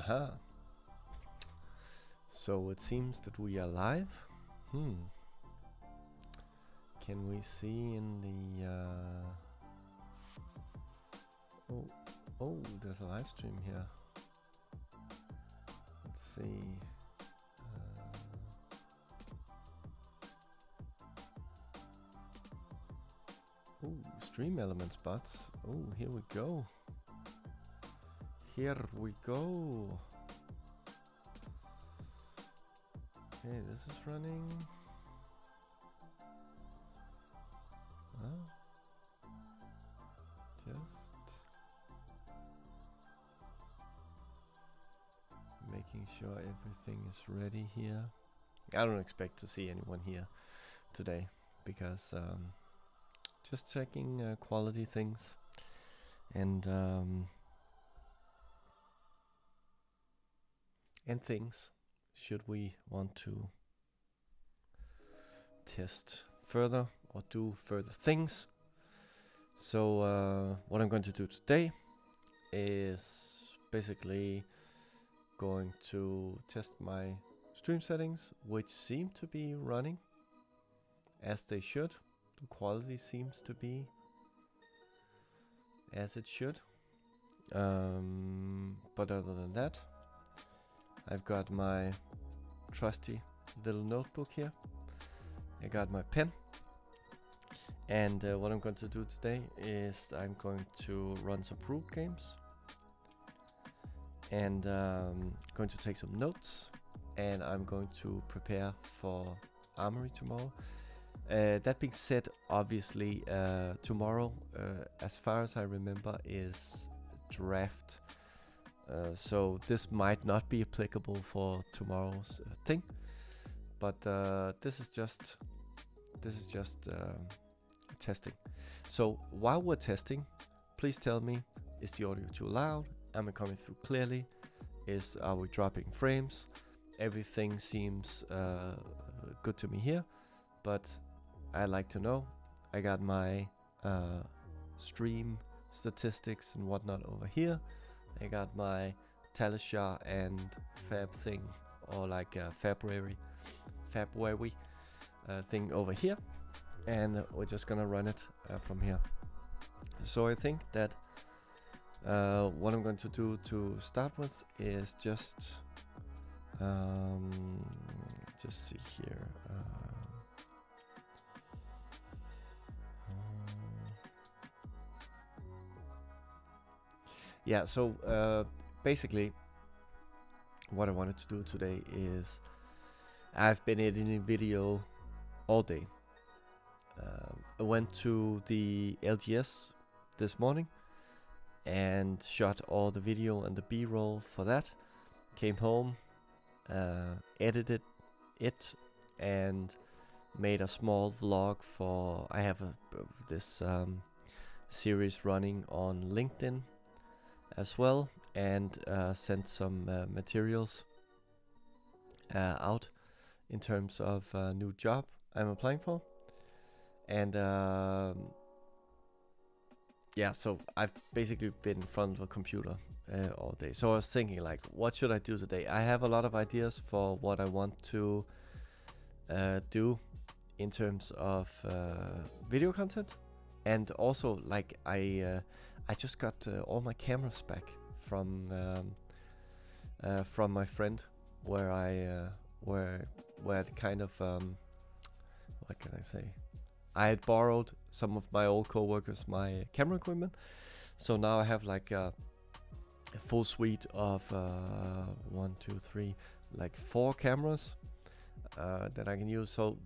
Aha. So it seems that we are live. Can we see in the oh, there's a live stream here. Let's see. Stream elements bots. Oh, here we go. Here we go. Okay, this is running. Just making sure everything is ready here. I don't expect to see anyone here today because just checking quality things and things should we want to test further or do further things. So what I'm going to do today is basically going to test my stream settings, which seem to be running as they should. The quality seems to be as it should. But other than that, I've got my trusty little notebook here. I got my pen. And what I'm going to do today is I'm going to run some proof games. And going to take some notes. And I'm going to prepare for Armoury tomorrow. That being said, obviously tomorrow, as far as I remember, is draft. So this might not be applicable for tomorrow's thing, but this is just testing. So while we're testing, please tell me, is the audio too loud? Am I coming through clearly? Are we dropping frames? Everything seems good to me here, but I like to know. I got my stream statistics and whatnot over here. I got my Talisha and Fab thing, or like February thing over here, and we're just gonna run it from here. So I think that what I'm going to do to start with is just see here. Yeah, so basically what I wanted to do today is I've been editing video all day. I went to the LGS this morning and shot all the video and the B-roll for that. Came home, edited it, and made a small vlog for. I have this series running on LinkedIn as well, and sent some materials out in terms of a new job I'm applying for. And yeah, so I've basically been in front of a computer all day. So I was thinking, like, what should I do today? I have a lot of ideas for what I want to do in terms of video content. And also, like, I just got all my cameras back from my friend, where I kind of what can I say? I had borrowed some of my old co-workers my camera equipment, so now I have like a full suite of 1, 2, 3, like 4 cameras that I can use. So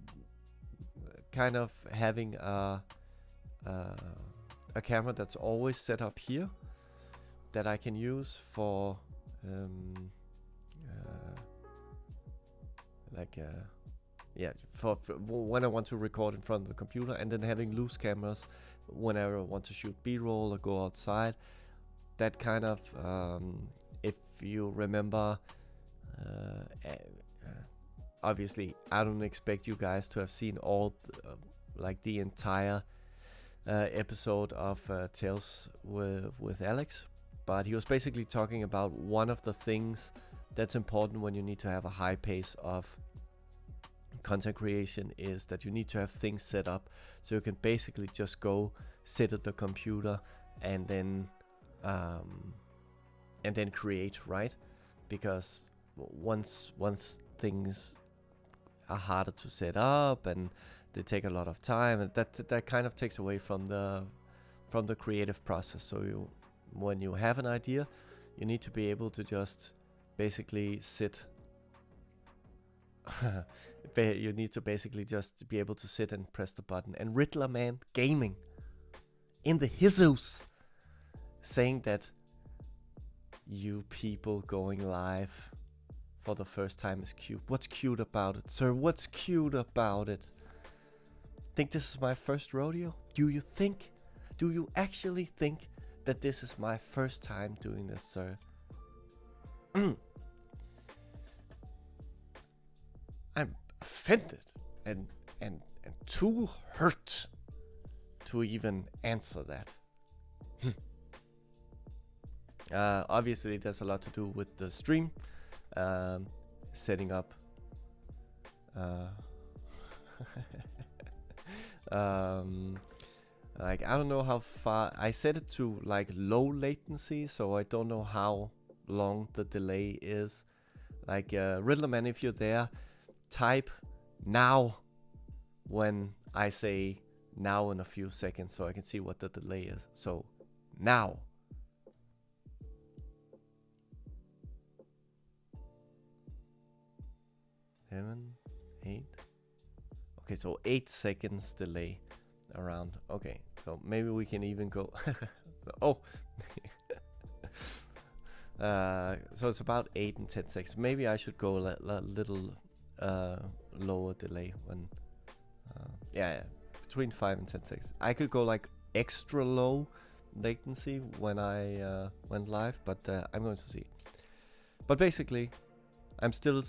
kind of having a camera that's always set up here that I can use for for when I want to record in front of the computer, and then having loose cameras whenever I want to shoot B-roll or go outside. That kind of, if you remember, obviously I don't expect you guys to have seen all like the entire episode of Tales with Alex, but he was basically talking about one of the things that's important when you need to have a high pace of content creation is that you need to have things set up so you can basically just go sit at the computer and then create, right? Because once things are harder to set up and they take a lot of time, and that kind of takes away from the creative process. So when you have an idea, you need to be able to just basically sit. You need to basically just be able to sit and press the button. And Riddler Man Gaming in the Jesus saying that you people going live for the first time is cute. What's cute about it, sir? What's cute about it? Think this is my first rodeo? Do you actually think that this is my first time doing this, sir? I'm offended and too hurt to even answer that. Obviously there's a lot to do with the stream, setting up like I don't know how far I set it to, like low latency, so I don't know how long the delay is. Like Riddlerman, if you're there, type now when I say now in a few seconds so I can see what the delay is. So now. Seven, 8. Okay, so 8 seconds delay around. Okay, so maybe we can even go. Oh. So it's about 8 and 10 seconds. Maybe I should go a little lower delay when. Yeah, between 5 and 10 seconds. I could go like extra low latency when I went live, but I'm going to see. But basically, I'm still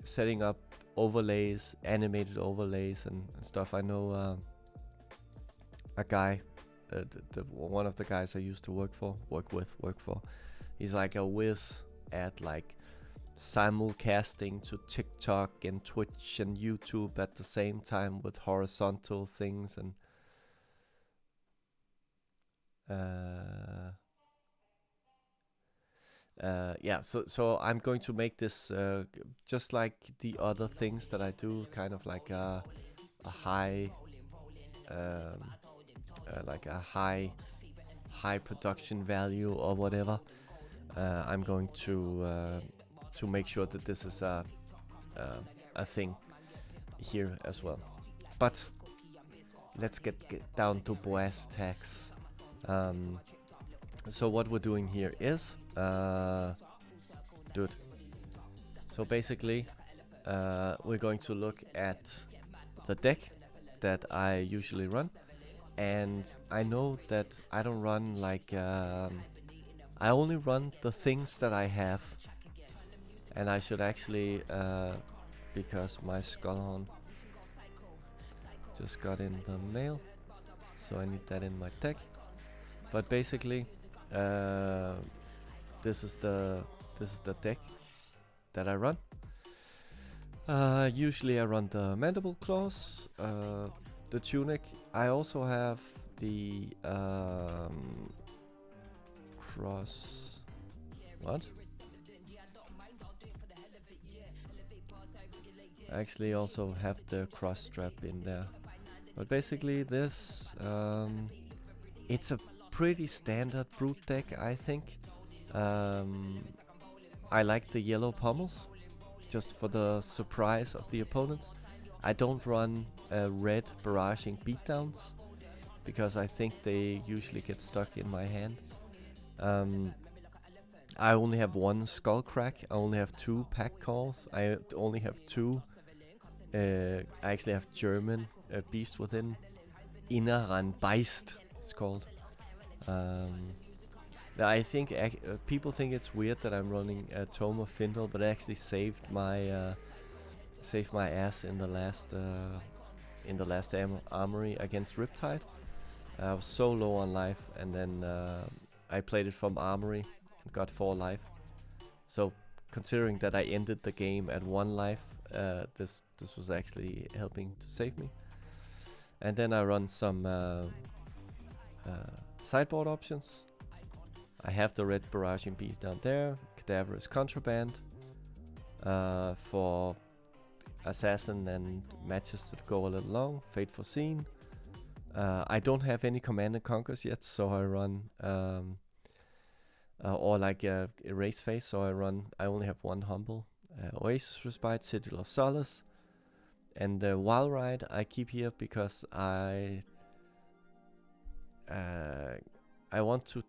setting up overlays, animated overlays and stuff. I know a guy, one of the guys I used to work for. He's like a whiz at like simulcasting to TikTok and Twitch and YouTube at the same time with horizontal things and yeah, so I'm going to make this just like the other things that I do, kind of like a high like a high production value or whatever. I'm going to make sure that this is a thing here as well. But let's get down to brass tacks. So what we're doing here is, dude. So basically, we're going to look at the deck that I usually run, and I know that I don't run like I only run the things that I have, and I should actually because my Skullhorn just got in the mail, so I need that in my deck. But basically, this is the deck that I run. Usually I run the Mandible Claws, the Tunic. I also have the cross. What? I actually also have the cross strap in there. But basically this, it's a pretty standard brute deck, I think. I like the yellow pommels, just for the surprise of the opponent. I don't run red barraging beatdowns, because I think they usually get stuck in my hand. I only have one Skullcrack, I only have 2 pack calls, I only have 2. I actually have German Beast Within, Inneren Beist it's called. I think people think it's weird that I'm running Tome of Findle, but I actually saved my ass in the last Armoury against Riptide. I was so low on life, and then I played it from Armoury and got 4 life. So considering that I ended the game at 1 life, this was actually helping to save me. And then I run some sideboard options. I have the red barraging beast down there. Cadaverous Contraband for assassin and matches that go a little long. Fate Foreseen. I don't have any Command and Conquers yet, so I run or like Erase Phase, so I only have 1 Humble. Oasis Respite, Sigil of Solace, and Wild Ride I keep here because I want to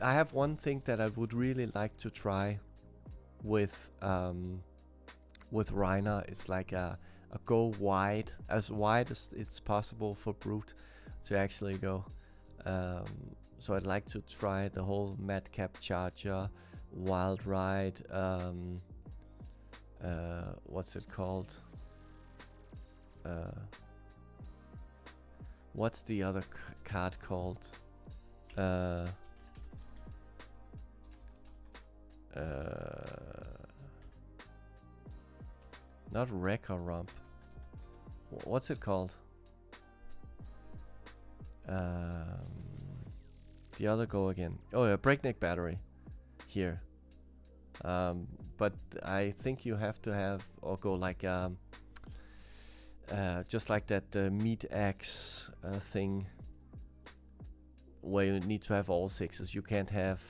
I have one thing that I would really like to try with Reiner. It's like a go wide as it's possible for Brute to actually go. So I'd like to try the whole Madcap Charger, Wild Ride, what's it called? What's the other card called? Not Wreck or Rump. What's it called? The other go again. Oh yeah, Breakneck Battery. Here. But I think you have to have or go like just like that meat axe thing, where you need to have all 6s. You can't have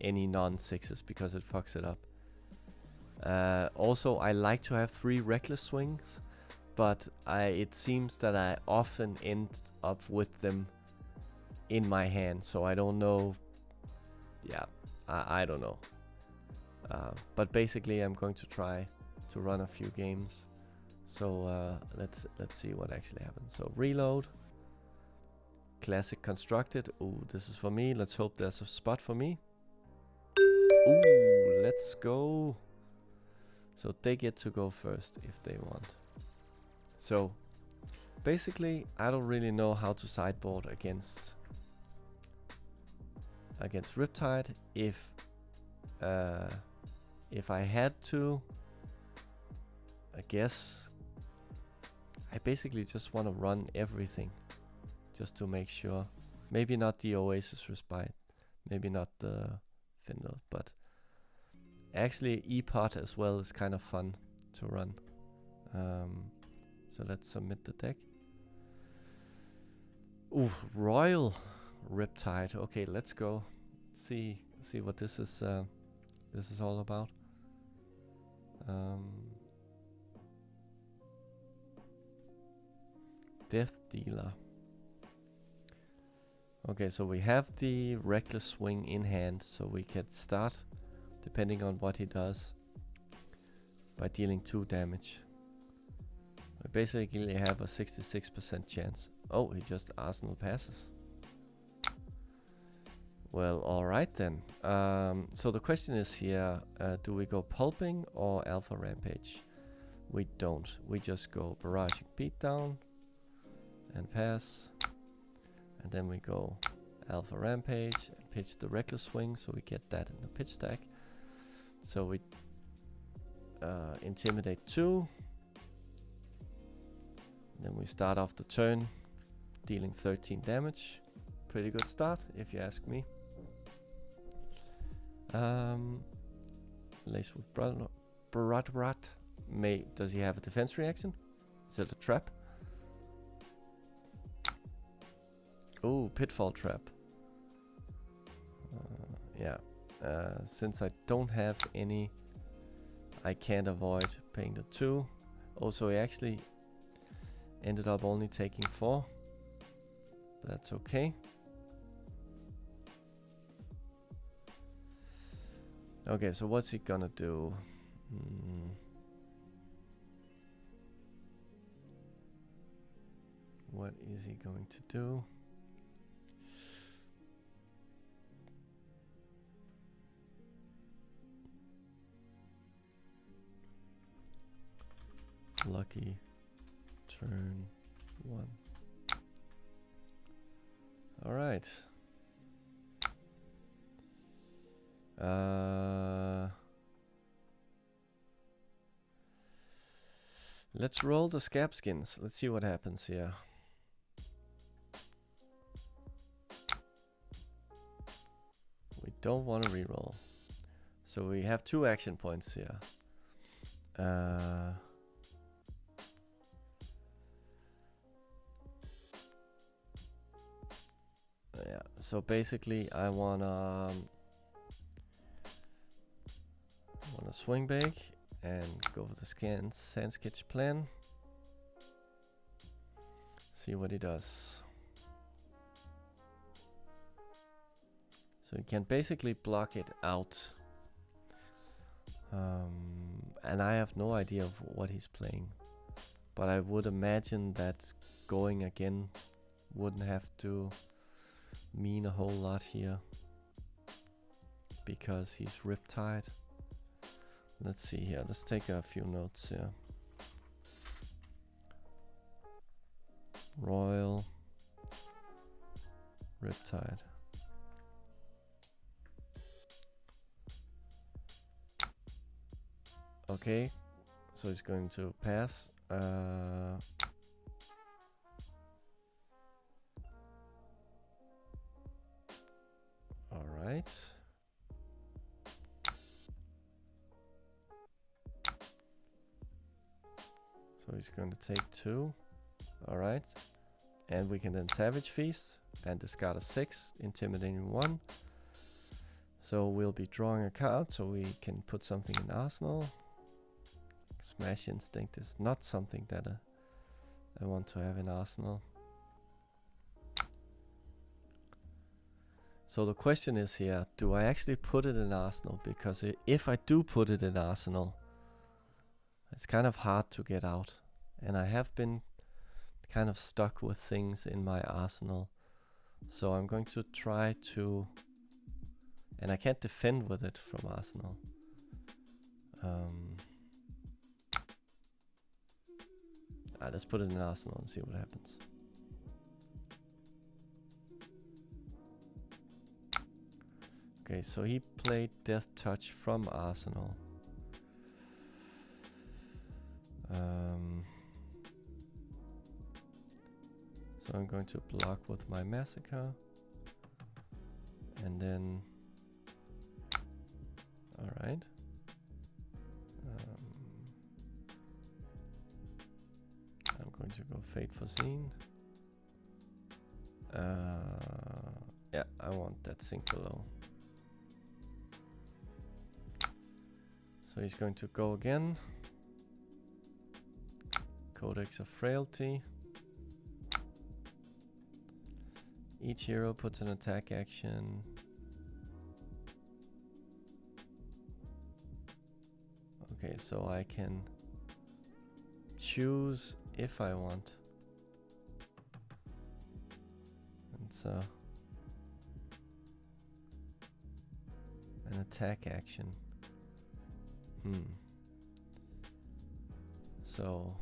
any non-6s because it fucks it up. Also, I like to have 3 reckless swings, but it seems that I often end up with them in my hand, so I don't know. Yeah, I don't know. But basically, I'm going to try to run a few games. So let's see what actually happens. So reload. Classic constructed. Ooh, this is for me. Let's hope there's a spot for me. Ooh, let's go. So they get to go first if they want. So basically, I don't really know how to sideboard against Riptide. If I had to, I guess I basically just want to run everything just to make sure. Maybe not the Oasis Respite, maybe not the Findle, but actually E-Pot as well is kind of fun to run. So let's submit the deck. Ooh, Royal Riptide. Okay, let's go. See what this is all about. Death Dealer. Okay, so we have the Reckless Swing in hand, so we can start, depending on what he does, by dealing 2 damage. I basically have a 66% chance. Oh, he just Arsenal passes. Well, alright then. So the question is here, do we go Pulping or Alpha Rampage? We don't. We just go Barraging Beatdown and pass. And then we go Alpha Rampage and pitch the Reckless Swing, so we get that in the pitch stack. So we Intimidate 2. Then we start off the turn dealing 13 damage. Pretty good start, if you ask me. Lace with Brat. Does he have a defense reaction? Is it a trap? Oh, Pitfall Trap. Yeah. Since I don't have any, I can't avoid paying the 2. Also, he actually ended up only taking 4. But that's okay. Okay, so what's he gonna do? What is he going to do? Lucky turn 1. All right. Let's roll the scab skins. Let's see what happens here. We don't want to reroll. So we have 2 action points here. Yeah, so basically I wanna swing big and go for the sand sketch plan. See what he does. So you can basically block it out. And I have no idea of what he's playing. But I would imagine that going again wouldn't have to mean a whole lot here. Because he's Riptide. Let's see here. Let's take a few notes here. Royal. Riptide. Okay, so he's going to pass. All right. So he's going to take 2. All right. And we can then Savage Feast and discard a 6, intimidating 1. So we'll be drawing a card so we can put something in arsenal. Smash Instinct is not something that I want to have in arsenal. So the question is here, do I actually put it in arsenal? Because if I do put it in arsenal, it's kind of hard to get out. And I have been kind of stuck with things in my arsenal. So I'm going to try to... And I can't defend with it from arsenal. Let's put it in arsenal and see what happens. Okay, so he played Death Touch from arsenal. So I'm going to block with my Massacre. And then... Alright. I'm going to go Fate Foreseen. Yeah, I want that sink below. So he's going to go again. Codex of Frailty. Each hero puts an attack action. Okay, so I can choose if I want. And so an attack action. So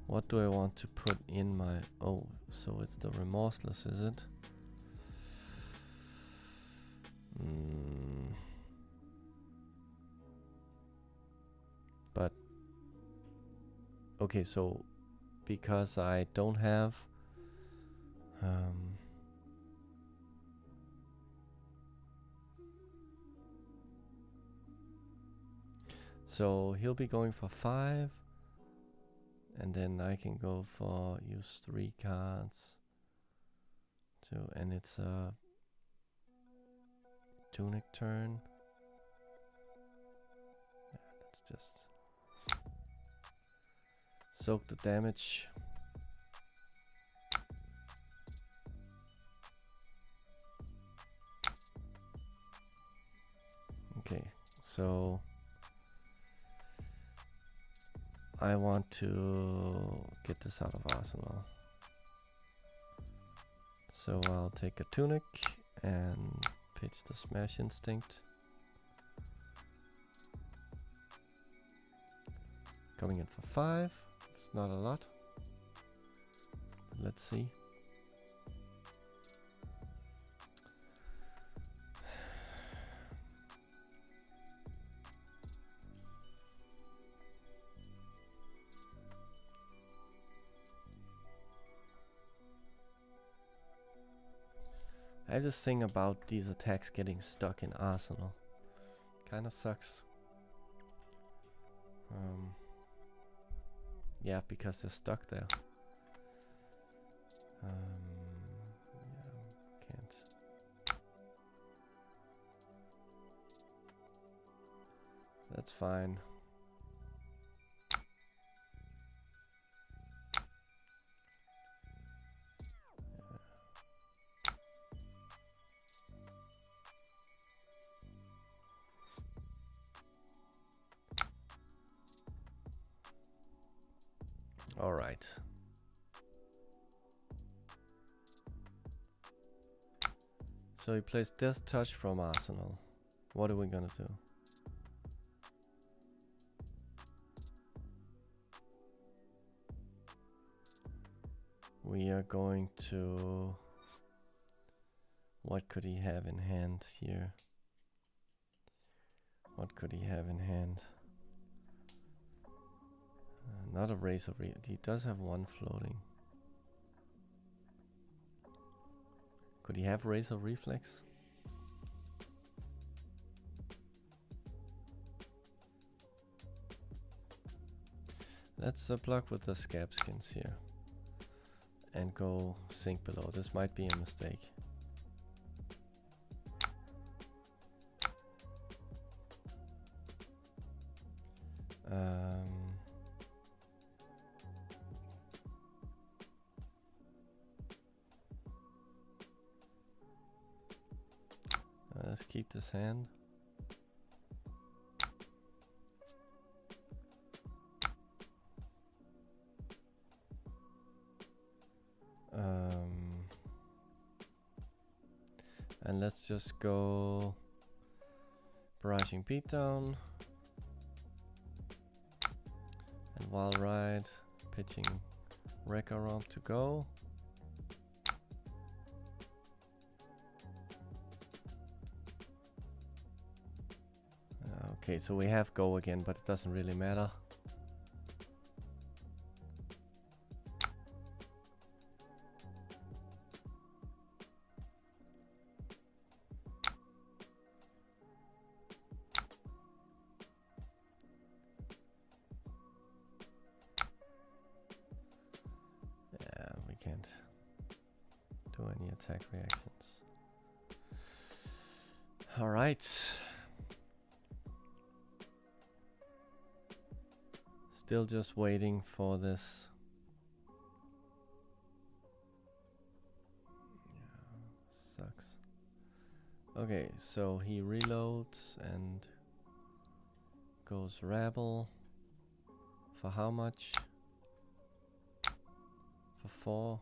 what do I want to put in my... Oh, so it's the Remorseless, is it? But... Okay, so because I don't have... so he'll be going for 5. And then I can go for use 3 cards. And it's a Tunic turn. Yeah, let's just soak the damage. Okay, so I want to get this out of arsenal. So I'll take a Tunic and pitch the Smash Instinct. Coming in for 5. It's not a lot. Let's see. I have this thing about these attacks getting stuck in Arsenal. Kinda sucks. Yeah, because they're stuck there. Yeah, can't. That's fine. All right. So he plays Death Touch from Arsenal. What are we gonna do? We are going to... What could he have in hand here? What could he have in hand? Not a Raise of he does have one floating. Could he have Raise of Reflex? Let's block with the Scab Skins here. And go sink below. This might be a mistake. Let's keep this hand. And let's just go Barraging Beatdown and Wild Ride, pitching Wreck-A-Romp to go. Okay, so we have go again, but it doesn't really matter. Yeah, we can't do any attack reactions. All right. Still just waiting for this. Yeah, sucks. Okay, so he reloads and goes Rabble. For how much? For 4.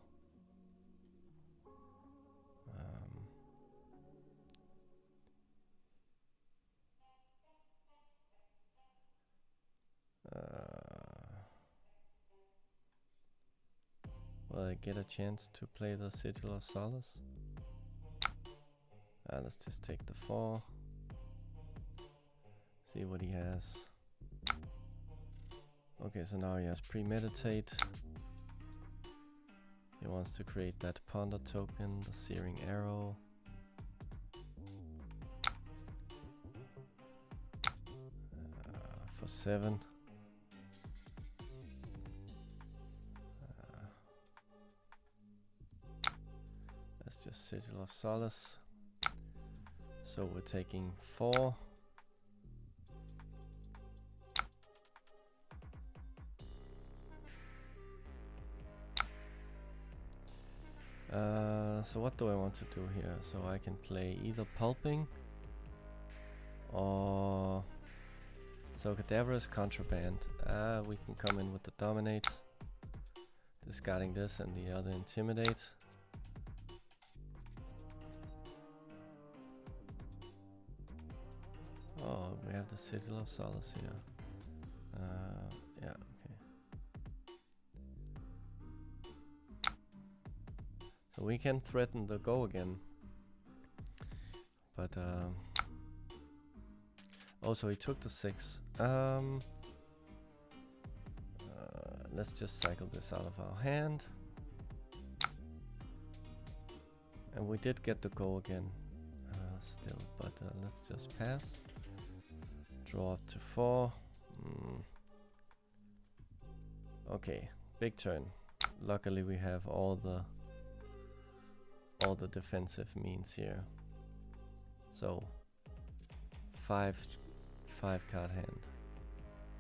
Will I get a chance to play the Sigil of Solace? Let's just take the 4. See what he has. Okay, so now he has Premeditate. He wants to create that Ponder token, the Searing Arrow. For 7. Let's just Sigil of Solace. So we're taking 4. So what do I want to do here? So I can play either Pulping or... So Cadaverous Contraband. We can come in with the Dominate. Discarding this and the other Intimidate. Oh, we have the Sigil of Solace here. Yeah, okay. So we can threaten the go again. But, oh, so he took the 6. Let's just cycle this out of our hand. And we did get the go again. Still, but let's just pass. Draw up to 4. Okay, big turn. Luckily we have all the defensive means here. So 5 card hand.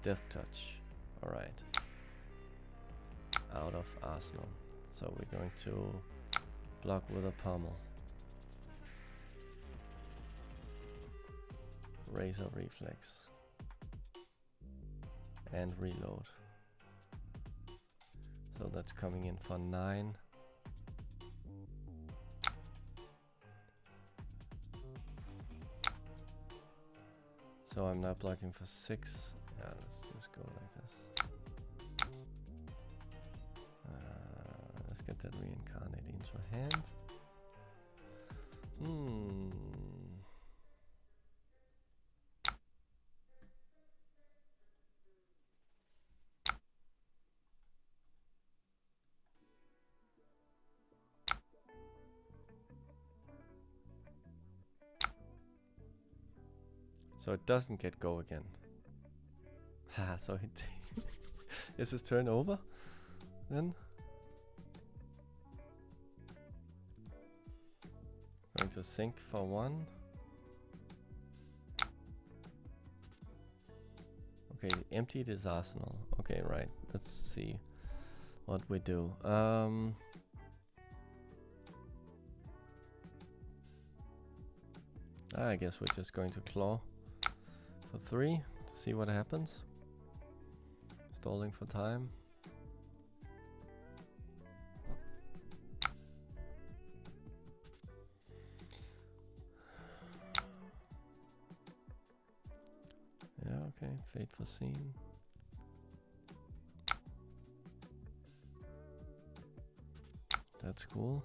Death touch. Alright. Out of arsenal. So we're going to block with a pommel. Razor reflex. And reload. So that's coming in for 9. So I'm now blocking for 6. Yeah, let's just go like this. Let's get that reincarnate into a hand. So it doesn't get go again. Ha, so it is his turn over then? Going to sink for 1. Okay, emptied his arsenal. Okay, right. Let's see what we do. I guess we're just going to claw for 3 to see what happens. Stalling for time. Yeah, okay, fate foreseen. That's cool.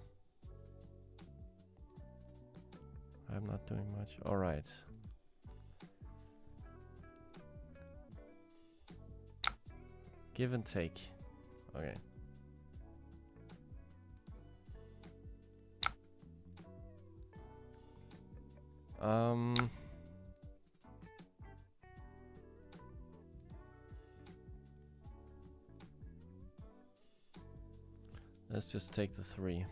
I'm not doing much. All right. Give and take. Okay. Let's just take the 3.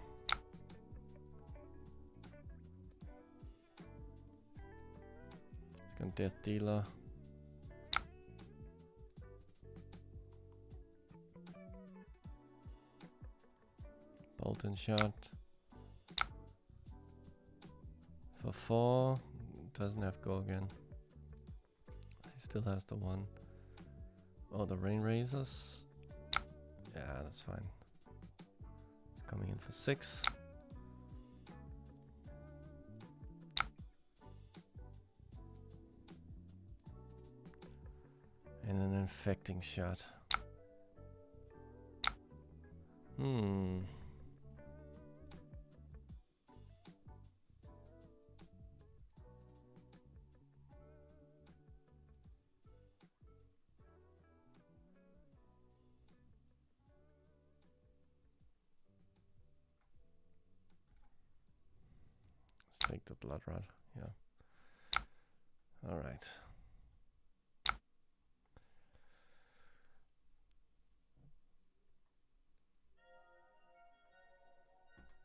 It's gonna Death Dealer. Bolt and shot. For 4. Doesn't have go again. He still has the 1. Oh, the Rain Razors. Yeah, that's fine. It's coming in for 6. And an infecting shot. Let's take the blood rod. Yeah. All right.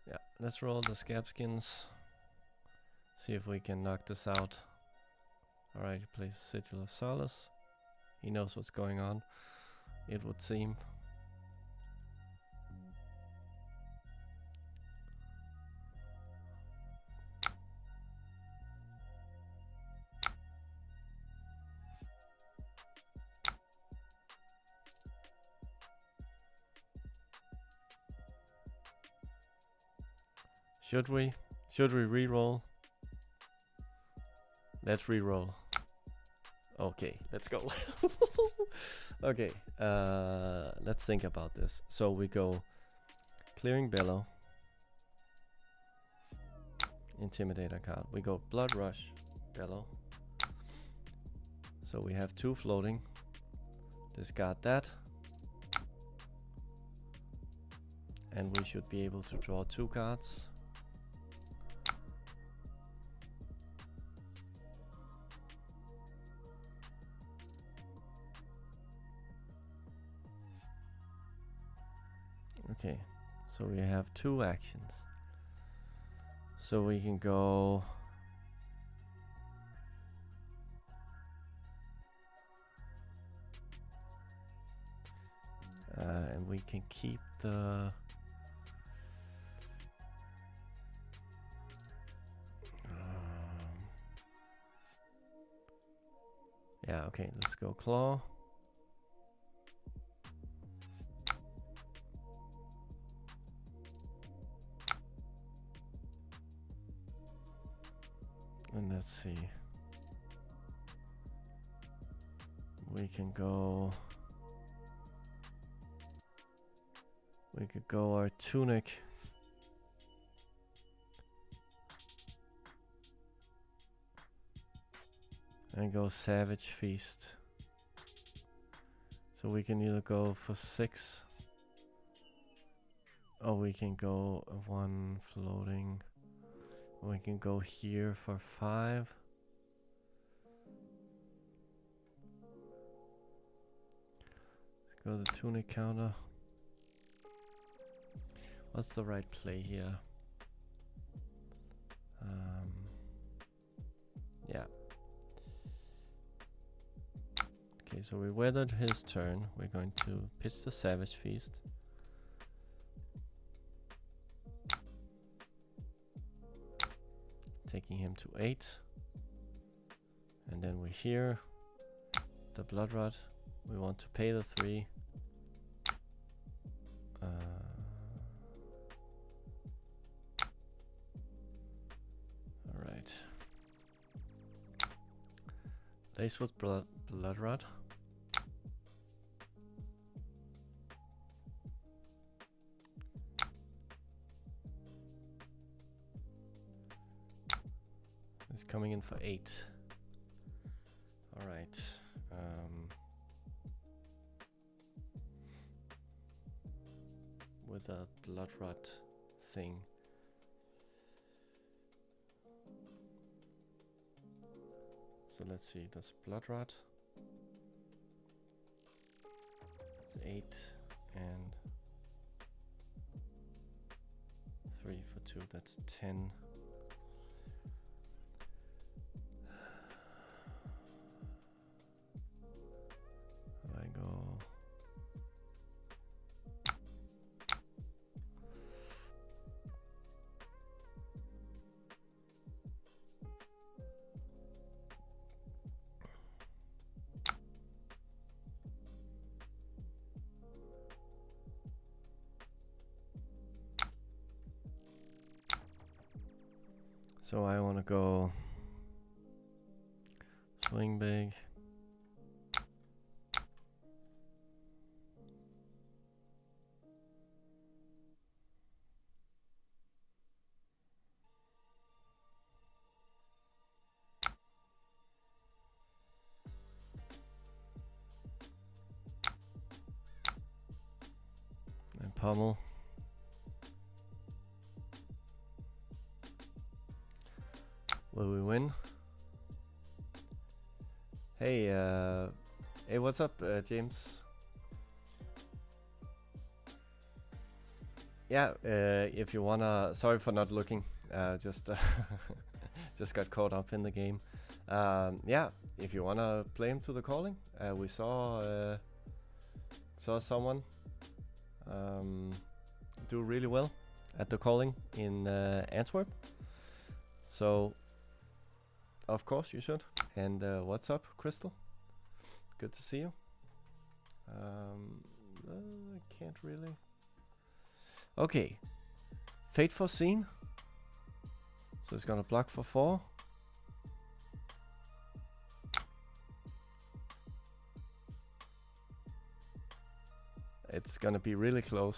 Yeah, let's roll the scab skins. See if we can knock this out. Alright, he plays Sigil of Solace. He knows what's going on, it would seem. Should we? Should we re-roll? Let's re-roll. Okay, let's go. Okay, let's think about this. So we go Clearing Bellow, Intimidator card. We go Blood Rush, Bellow. So we have 2 floating. Discard that. And we should be able to draw 2 cards. Okay, so we have 2 actions. So we can go... and we can keep the... yeah, okay, let's go claw. And let's see. We can go... we could go our tunic. And go Savage Feast. So we can either go for 6, or we can go 1 floating. We can go here for 5. Let's go the tunic counter. What's the right play here? Yeah. Okay, so we weathered his turn. We're going to pitch the Savage Feast. Taking him to 8. And then we hear the Blood Rot. We want to pay the 3. Alright. Lace with Blood Rot. He's coming in for 8. Alright. With a Blood Rot thing. So let's see, that's Blood Rot. It's 8 and 3 for 2, that's 10. I go. So I want to go swing big. And pummel. Will we win? Hey, hey, what's up, James? Yeah, if you wanna, sorry for not looking, just just got caught up in the game. Yeah, if you wanna play him to the calling, we saw someone do really well at the calling in Antwerp. So, of course you should. And what's up, Crystal? Good to see you. I can't really. Okay, Fate Foreseen. So it's gonna block for 4. It's gonna be really close.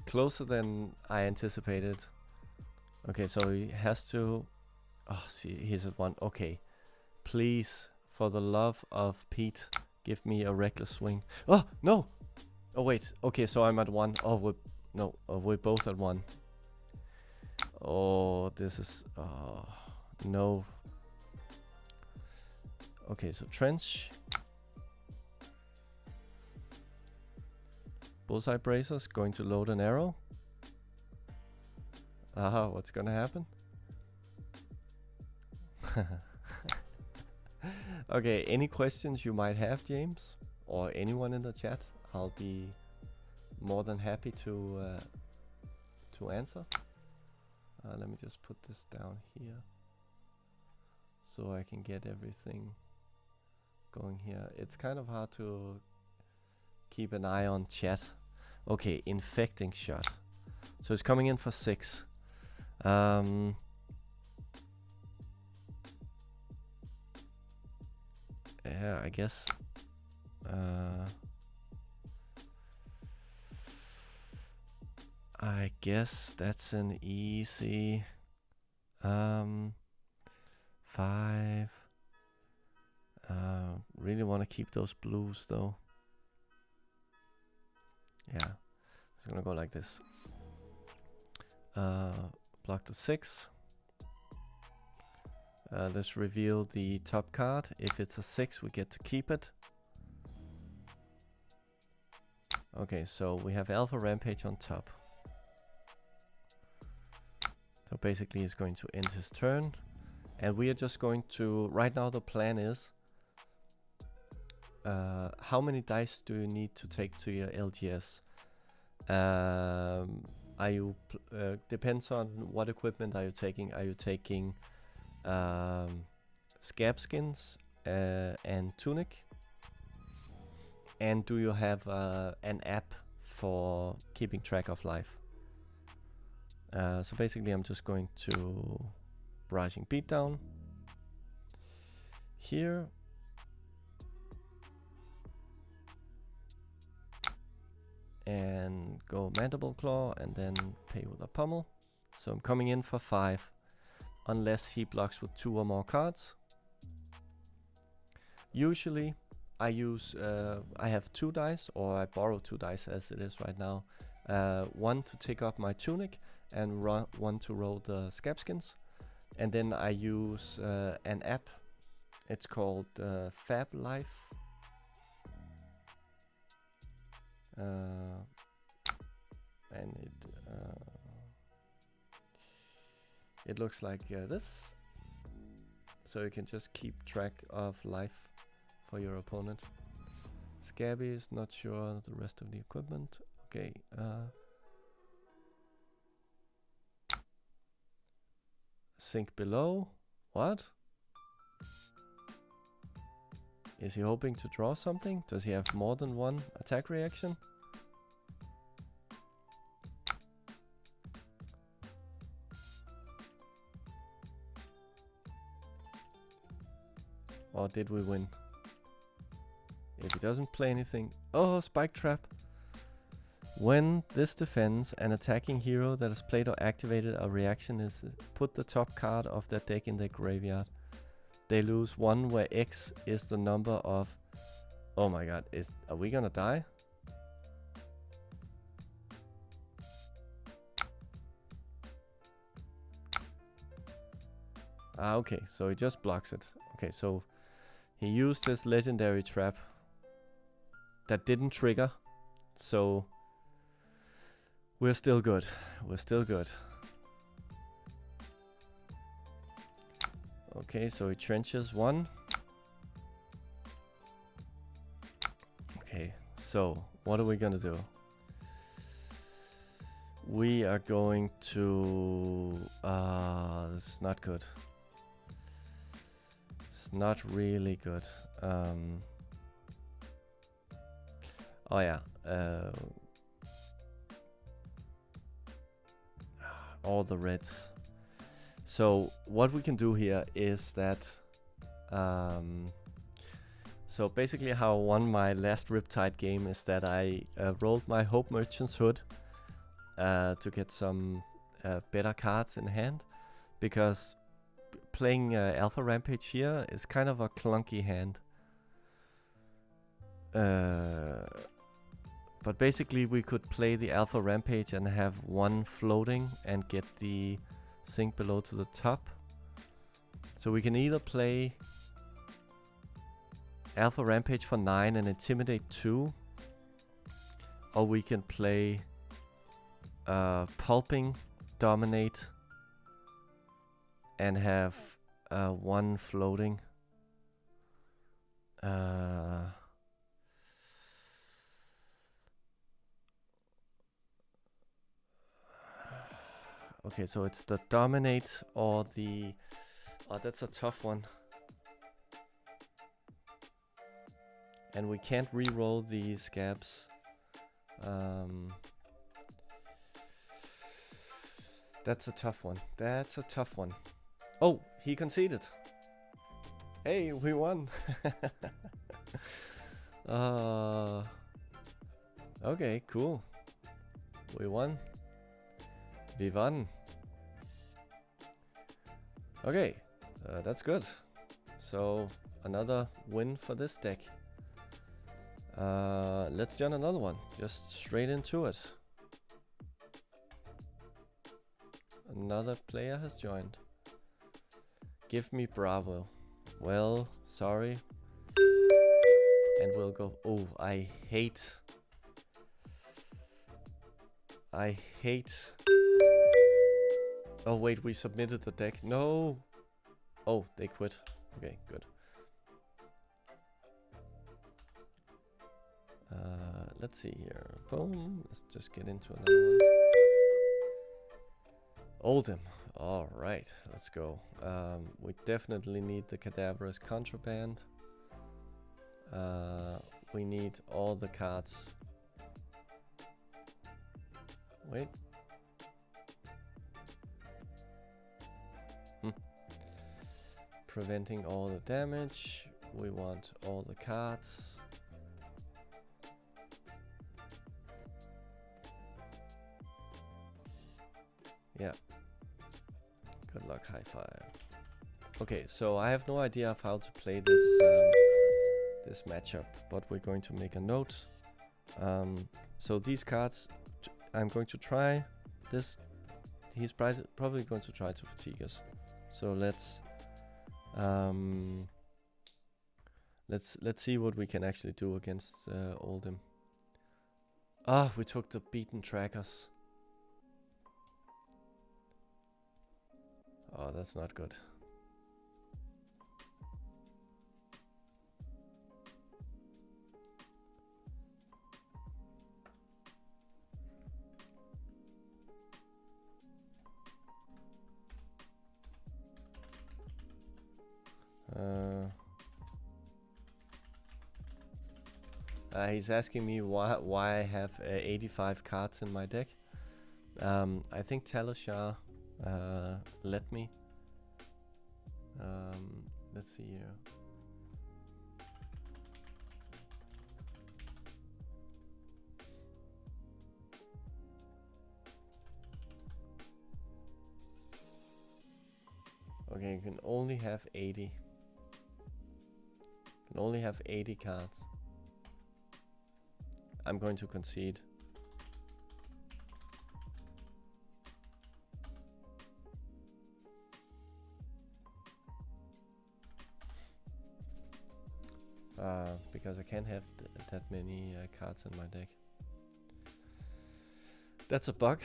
Closer than I anticipated. Okay, so he has to... oh, see, he's at 1. Okay. Please, for the love of Pete, give me a reckless swing. Oh, no! Oh, wait. Okay, so I'm at 1. Oh, we're both at 1. Oh, this is... oh, no. Okay, so trench. Bullseye bracers, going to load an arrow. What's gonna happen? Okay, any questions you might have, James, or anyone in the chat? I'll be more than happy to answer. Let me just put this down here so I can get everything going here. It's kind of hard to keep an eye on chat. Okay, infecting shot. So it's coming in for 6. Yeah, I guess. I guess that's an easy 5. Really want to keep those blues though. Yeah, it's gonna go like this. Block the 6. Let's reveal the top card. If it's a 6, we get to keep it. Okay, so we have Alpha Rampage on top. So basically he's going to end his turn. And we are just going to, right now the plan is, how many dice do you need to take to your LGS? Are you, depends on what equipment are you taking. Are you taking scab skins and tunic? And do you have an app for keeping track of life? So basically I'm just going to Barraging Beatdown here. And go Mandible Claw and then pay with a Pummel. So I'm coming in for 5. Unless he blocks with 2 or more cards. Usually I use, I have 2 dice, or I borrow 2 dice as it is right now. 1 to take up my tunic and 1 to roll the scab skins. And then I use an app. It's called Fab Life. And it looks like this. So you can just keep track of life for your opponent. Scabby is not sure the rest of the equipment. Okay. Sink below. What? Is he hoping to draw something? Does he have more than 1 attack reaction? Or did we win? If he doesn't play anything... Oh, Spike Trap! When this defends, an attacking hero that has played or activated a reaction is put the top card of their deck in their graveyard. They lose 1 where X is the number of... Oh my god, are we gonna die? Ah, okay, so he just blocks it. Okay, so he used this legendary trap that didn't trigger, so we're still good. We're still good. Okay, so he trenches 1. Okay, so what are we gonna do? We are going to... this is not good. It's not really good. Oh yeah. All the reds. So what we can do here is that... so basically how I won my last Riptide game is that I rolled my Hope Merchant's Hood to get some better cards in hand, because playing Alpha Rampage here is kind of a clunky hand. But basically we could play the Alpha Rampage and have 1 floating and get the sink below to the top. So we can either play Alpha Rampage for 9 and Intimidate 2, or we can play pulping, dominate, and have one floating. Okay, so it's the dominate or the... Oh, that's a tough one. And we can't re-roll the scabs. That's a tough one. That's a tough one. Oh, he conceded. Hey, we won. Okay, cool. We won. We won. Okay, that's good. So another win for this deck. Let's join another one. Just straight into it. Another player has joined. Give me Bravo. Well, sorry. And we'll go. Oh, I hate. Oh wait, we submitted the deck. No. Oh, they quit. Okay, good. Let's see here. Boom. Let's just get into another one. Oldham. All right, let's go. We definitely need the Cadaverous Contraband. We need all the cards. Wait. Preventing all the damage. We want all the cards. Yeah. Good luck, high five. Okay, so I have no idea of how to play this this matchup, but we're going to make a note. So these cards, I'm going to try this. He's probably going to try to fatigue us. So let's see what we can actually do against Oldham. Ah, we took the beaten trackers. Oh, that's not good. He's asking me why I have 85 cards in my deck. I think Talishar let me. Let's see here. Okay, you can only have 80. You can only have 80 cards. I'm going to concede. Because I can't have that many cards in my deck. That's a bug.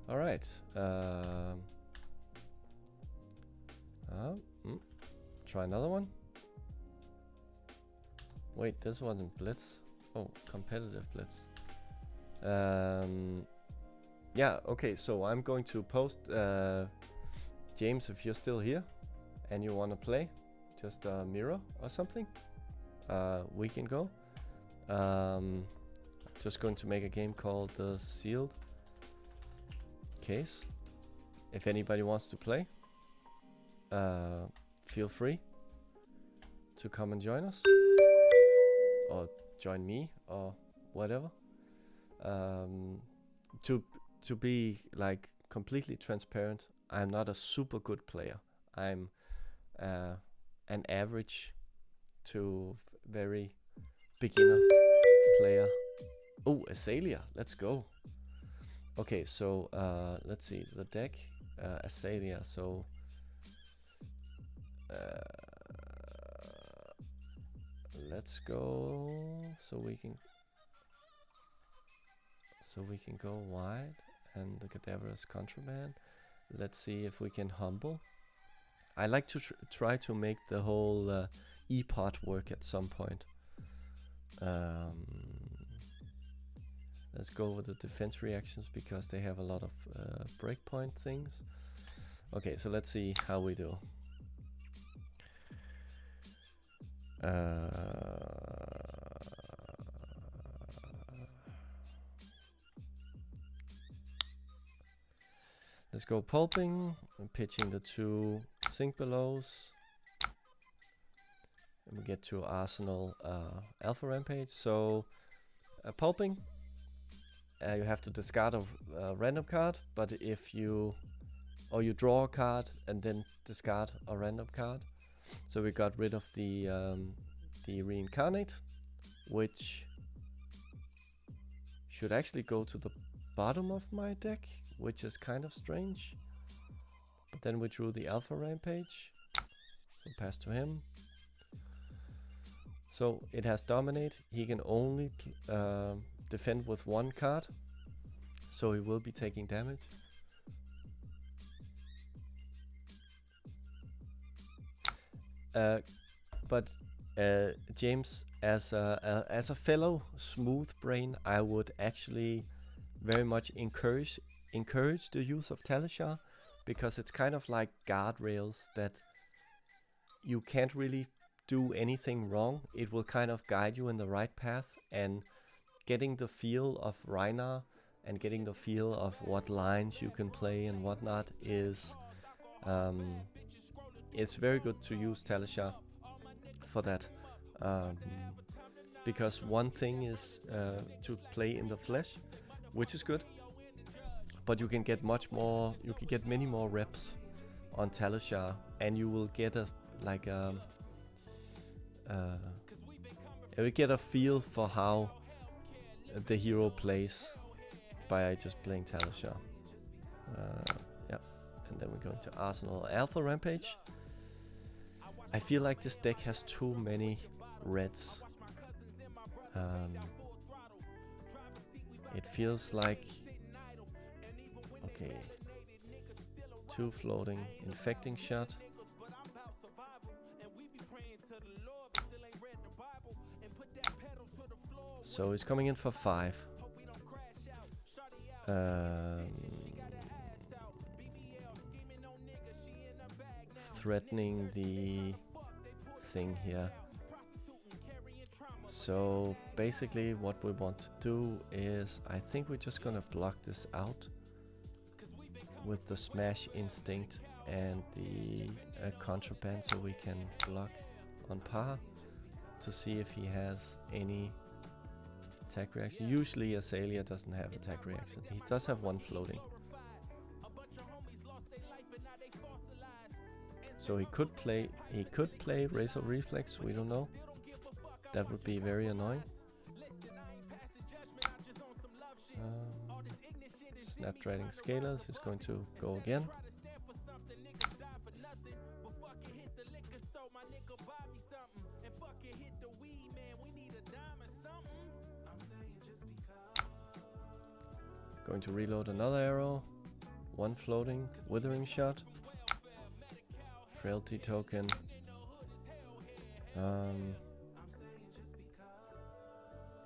All right. Try another one. Wait, this wasn't Blitz. Oh, competitive Blitz. Yeah, okay, so I'm going to post, James, if you're still here and you want to play, just a mirror or something, we can go. Just going to make a game called the Sealed Case. If anybody wants to play, feel free to come and join us. Or join me or whatever. To be like completely transparent, I'm not a super good player. I'm an average to very beginner player. Oh, Azalea, let's go. Okay, so let's see the deck. Azalea, so let's go so we can go wide, and the cadaverous contraband. Let's see if we can humble. I like to try to make the whole E-pot work at some point. Let's go with the defense reactions because they have a lot of breakpoint things. Okay, so let's see how we do. Let's go pulping and pitching the 2 sink belows. And we get to Arsenal Alpha Rampage. So pulping, you have to discard a random card, but if you draw a card and then discard a random card. So we got rid of the reincarnate, which should actually go to the bottom of my deck, which is kind of strange. But then we drew the Alpha Rampage, so pass to him. So it has Dominate. He can only defend with 1 card, so he will be taking damage. But James, as a fellow smooth brain, I would actually very much encourage the use of Talishar, because it's kind of like guardrails that you can't really do anything wrong. It will kind of guide you in the right path, and getting the feel of Rhinar and getting the feel of what lines you can play and whatnot is it's very good to use Talishar for that. Because one thing is to play in the flesh, which is good, but you can get much more. You can get many more reps on Talishar, and you will get a you will get a feel for how the hero plays by just playing Talishar. Yeah, and then we're going to Arsenal Alpha Rampage. I feel like this deck has too many reds. It feels like, okay, 2 floating, infecting shot. So he's coming in for 5. Threatening the thing here. So basically what we want to do is, I think we're just gonna block this out with the Smash Instinct and the Contraband, so we can block on par to see if he has any attack reaction. Usually Azalea doesn't have attack reactions. He does have 1 floating. So he could play Razor Reflex, we don't know. That would be very annoying. Snapdragon Scalers is going to go again. Going to reload another arrow. 1 floating, Withering Shot. Frailty token.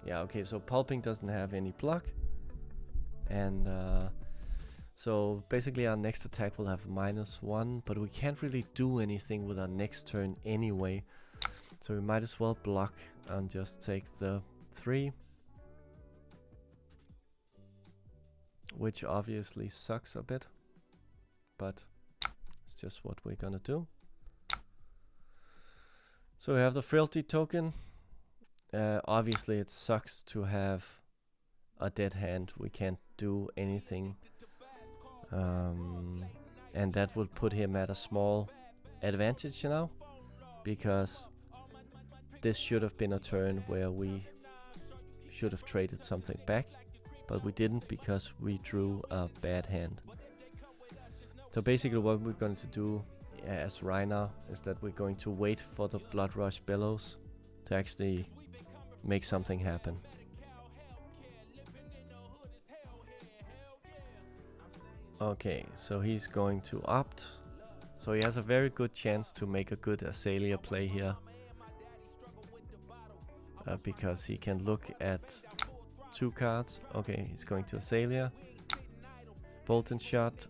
Yeah, okay, so pulping doesn't have any block. And so basically our next attack will have -1, but we can't really do anything with our next turn anyway. So we might as well block and just take the 3. Which obviously sucks a bit, but it's just what we're gonna do. So we have the Frailty token. Obviously it sucks to have a dead hand. We can't do anything. And that would put him at a small advantage now, because this should have been a turn where we should have traded something back, but we didn't because we drew a bad hand. So basically what we're going to do as Rhinar is that we're going to wait for the Blood Rush Bellows to actually make something happen. Okay, so he's going to opt. So he has a very good chance to make a good Azalea play here. Because he can look at 2 cards. Okay, he's going to Azalea. Bolt and Shot,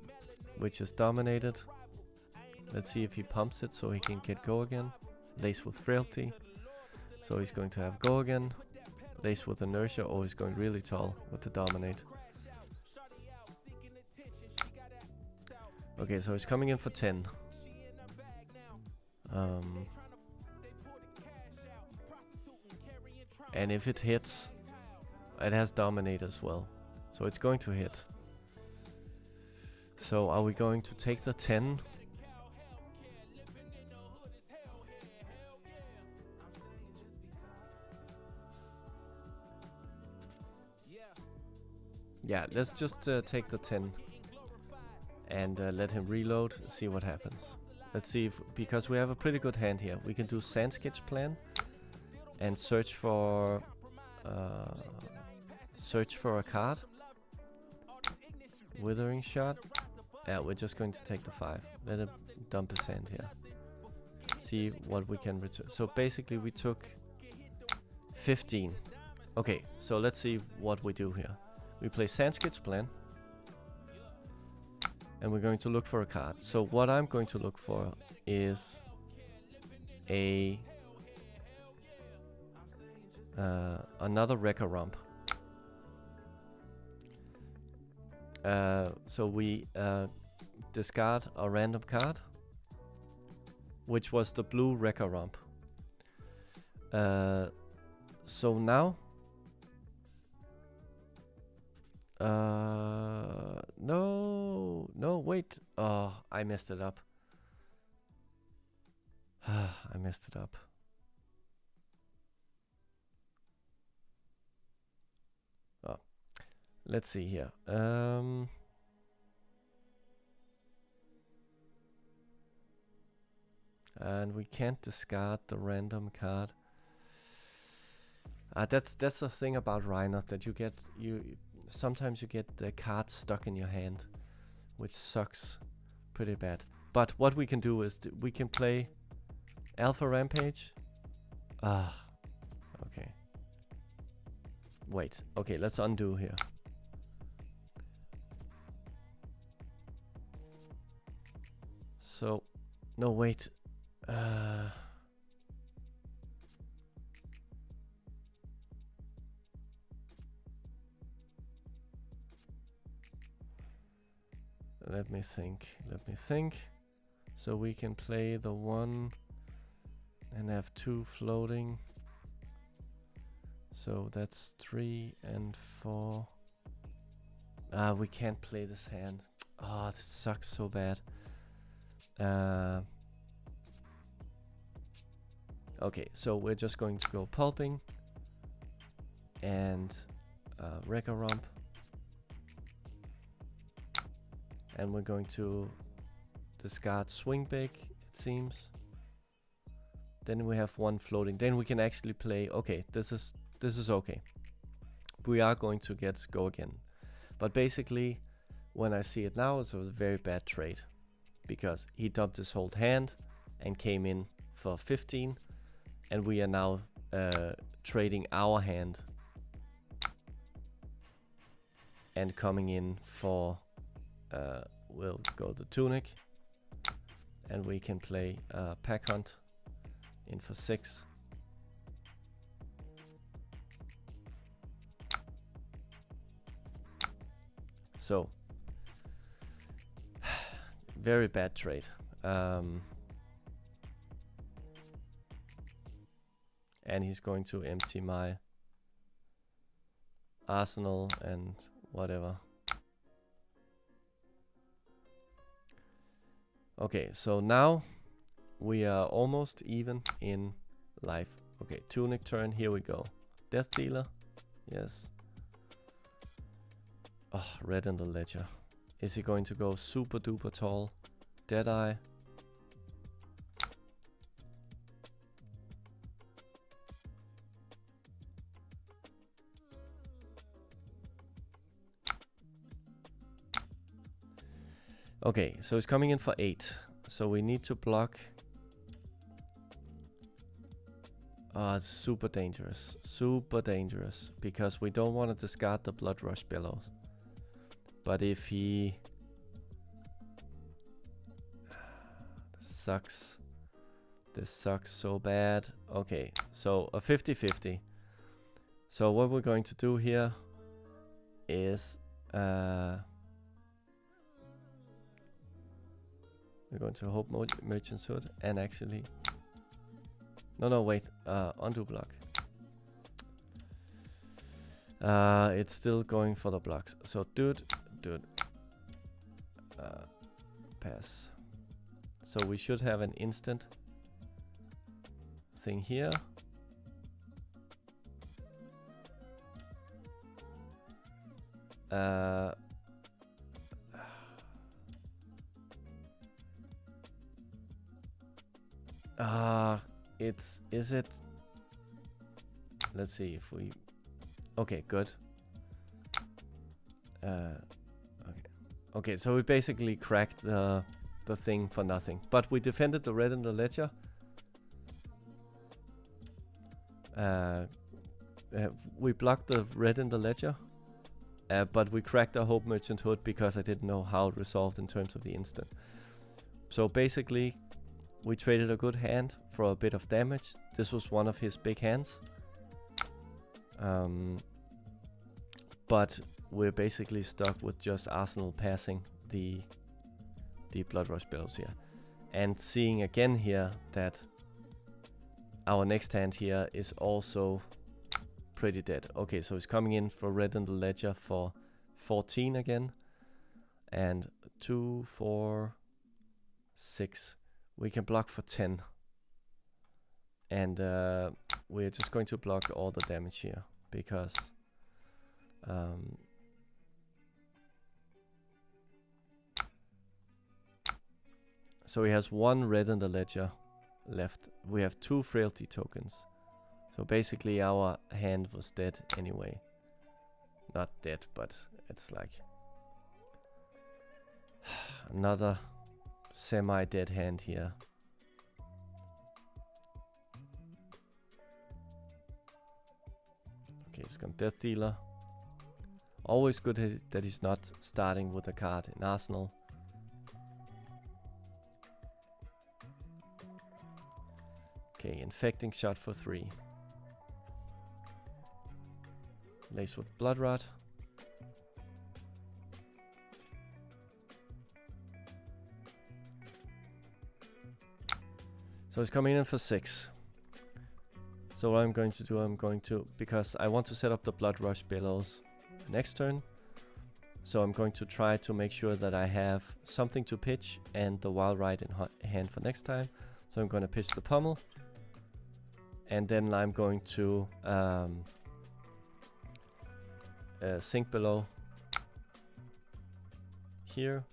which is dominated. Let's see if he pumps it so he can get go again. Lace with Frailty. So he's going to have go again. Lace with Inertia. Oh, he's going really tall with the Dominate. Okay, so he's coming in for 10. And if it hits, it has Dominate as well. So it's going to hit. So are we going to take the 10? Yeah, let's just take the 10 and let him reload, see what happens. Let's see if, because we have a pretty good hand here, we can do Sand Sketch Plan and search for a card. Withering Shot. Yeah, we're just going to take the 5. Let him dump his hand here. See what we can return. So basically we took 15. Okay, so let's see what we do here. We play Sand Sketch Plan. And we're going to look for a card. So what I'm going to look for is a another Wrecker Rump. So we discard a random card, which was the blue Wrecker Rump. So now no, wait. Oh, I messed it up. I messed it up. Oh, let's see here. And we can't discard the random card. That's the thing about Reiner, that sometimes you get the cards stuck in your hand, which sucks pretty bad. But what we can do is we can play Alpha Rampage. Okay. Wait, okay, let's undo here. So, no, wait. Let me think. So we can play the 1 and have 2 floating. So that's 3 and 4. We can't play this hand. Oh, this sucks so bad. Okay, so we're just going to go Pulping and Wrecker Rump. And we're going to discard Swing Big, it seems. Then we have 1 floating. Then we can actually play. Okay, this is okay. We are going to get go again. But basically, when I see it now, it's a very bad trade, because he dumped his whole hand and came in for 15, and we are now trading our hand and coming in for. We'll go the Tunic, and we can play Pack Hunt in for 6. So very bad trade. And he's going to empty my arsenal and whatever. Okay, so now we are almost even in life. Okay, Tunic turn, here we go. Death Dealer, yes. Oh, red in the ledger. Is he going to go super duper tall? Deadeye. Okay, so he's coming in for 8. So we need to block. It's super dangerous. Super dangerous. Because we don't want to discard the Blood Rush Bellows. But if he... sucks. This sucks so bad. Okay, so a 50-50. So what we're going to do here is... we're going to Hope Merchant's Hood and actually... No, wait. Undo block. It's still going for the blocks. So dude. Pass. So we should have an instant thing here. Is it? Let's see if we... Okay, good. Okay, so we basically cracked the thing for nothing. But we defended the red in the ledger. We blocked the red in the ledger. But we cracked our Hope Merchant Hood because I didn't know how it resolved in terms of the instant. So basically, we traded a good hand for a bit of damage. This was one of his big hands. But we're basically stuck with just Arsenal passing the Blood Rush Bellows here. And seeing again here that our next hand here is also pretty dead. Okay, so he's coming in for red in the ledger for 14 again. And 2, 4, 6. We can block for 10. And we're just going to block all the damage here. Because... so he has 1 red in the ledger left. We have 2 frailty tokens. So basically our hand was dead anyway. Not dead, but it's like... another semi-dead hand here. Okay, he's got Death Dealer. Always good that he's not starting with a card in Arsenal. Okay, Infecting Shot for 3. Lace with Blood Rot. So he's coming in for 6. So what I'm going to do, because I want to set up the Blood Rush Bellows next turn. So I'm going to try to make sure that I have something to pitch and the Wild Ride in hand for next time. So I'm going to pitch the Pummel. And then I'm going to sink below here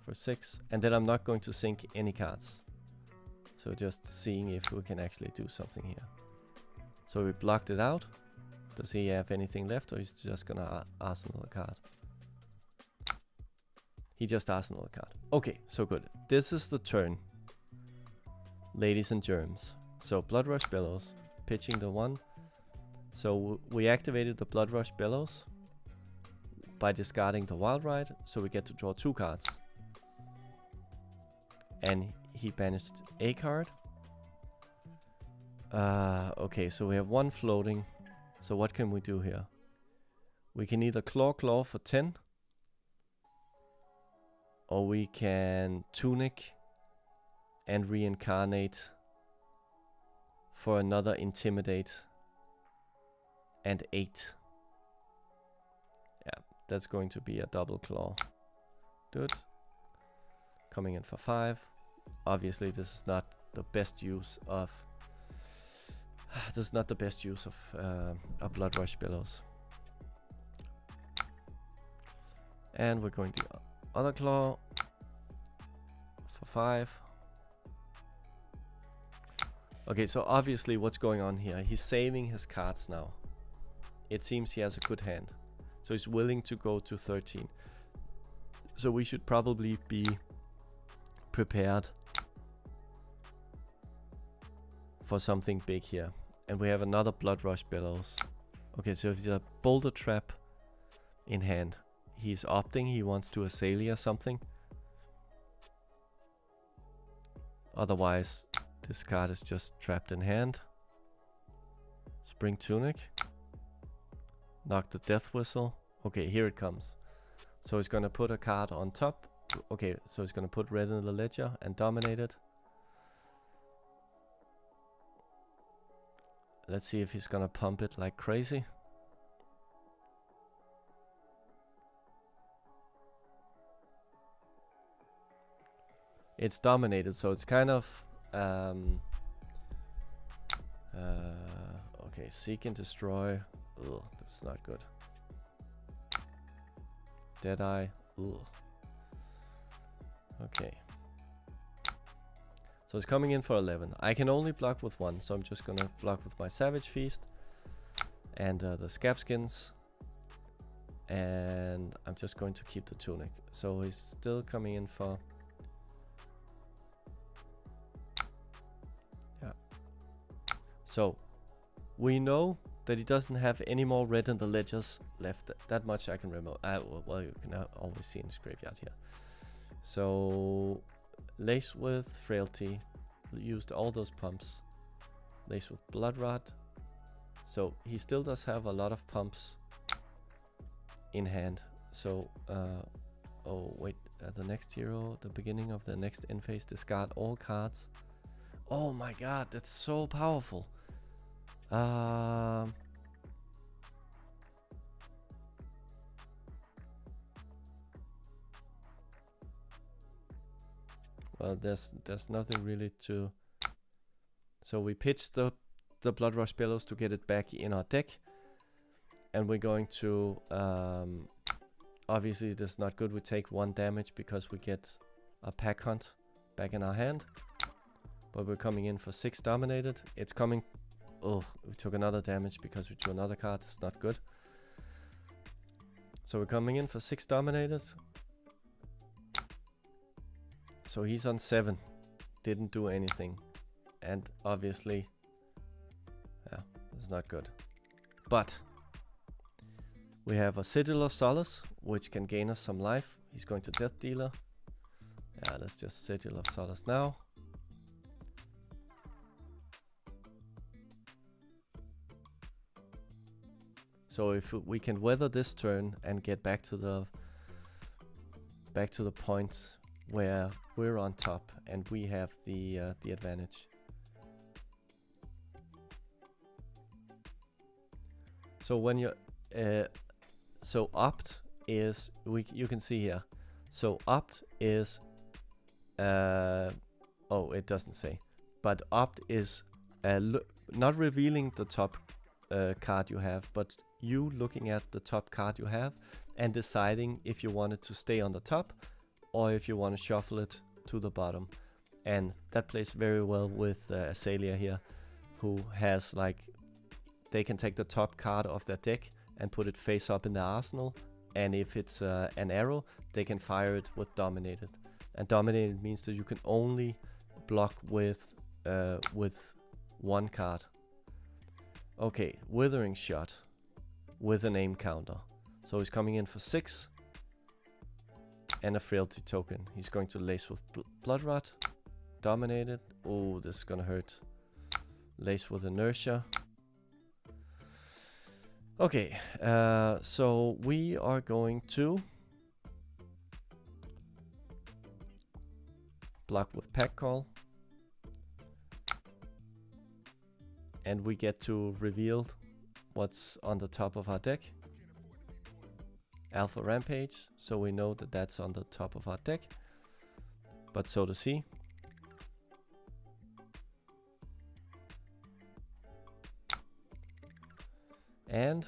for 6. And then I'm not going to sink any cards. So just seeing if we can actually do something here. So we blocked it out. Does he have anything left, or is he just gonna Arsenal a card? He just Arsenal a card. Okay, so good. This is the turn, ladies and germs. So Blood Rush Bellows, pitching the 1. So we activated the Blood Rush Bellows by discarding the Wild Ride, so we get to draw 2 cards. And he banished a card. Okay, so we have 1 floating. So what can we do here? We can either Claw for 10. Or we can Tunic and reincarnate for another Intimidate and 8. Yeah, that's going to be a double claw. Good. Coming in for 5. Obviously this is not the best use of a Blood Rush Bellows. And we're going to other claw for 5. Okay, so obviously what's going on here? He's saving his cards now. It seems he has a good hand. So he's willing to go to 13. So we should probably be prepared for something big here. And we have another Blood Rush Bellows. Okay, so if there's a Boulder Trap in hand, he's opting, he wants to Azalea something. Otherwise, this card is just trapped in hand. Spring Tunic. Knock the Death Whistle. Okay, here it comes. So he's gonna put a card on top. Okay, so he's gonna put red in the ledger and dominate it. Let's see if he's gonna pump it like crazy. It's dominated, so it's kind of okay, seek and destroy. Ugh, that's not good. Deadeye. Ugh. Okay. So it's coming in for 11. I can only block with 1, so I'm just gonna block with my Savage Feast and the Scabskins, and I'm just going to keep the Tunic. So he's still coming in for... yeah. So we know that he doesn't have any more red in the ledgers left. That much I can remember. Well, you can always see in his graveyard here. So Lace with Frailty, used all those pumps. Lace with Blood Rot. So he still does have a lot of pumps in hand. So, oh wait, the next hero, the beginning of the next end phase, discard all cards. Oh my god, that's so powerful. Well, there's nothing really to... So we pitch the Blood Rush Bellows to get it back in our deck, and we're going to obviously this is not good. We take 1 damage because we get a Pack Hunt back in our hand, but we're coming in for 6 dominated. It's coming... oh, we took another damage because we drew another card. It's not good. So we're coming in for 6 dominated. So he's on 7. Didn't do anything. And obviously, yeah, it's not good. But we have a Sigil of Solace, which can gain us some life. He's going to Death Dealer. Yeah, let's just Sigil of Solace now. So if we can weather this turn and get back to the point where we're on top and we have the advantage. So when you so opt is you can see here. So opt is oh, it doesn't say, but opt is not revealing the top card you have, but you looking at the top card you have and deciding if you want it to stay on the top or if you want to shuffle it to the bottom. And that plays very well with Azalea here, who has like, they can take the top card of their deck and put it face up in the arsenal, and if it's an arrow, they can fire it with Dominated. And Dominated means that you can only block with 1 card. Okay, Withering Shot with an aim counter. So he's coming in for 6 and a Frailty token. He's going to Lace with Blood Rot, Dominated. Oh, this is gonna hurt. Lace with Inertia. Okay, so we are going to block with Pack Call. And we get to reveal what's on the top of our deck. Alpha Rampage, so we know that that's on the top of our deck. But so does he. And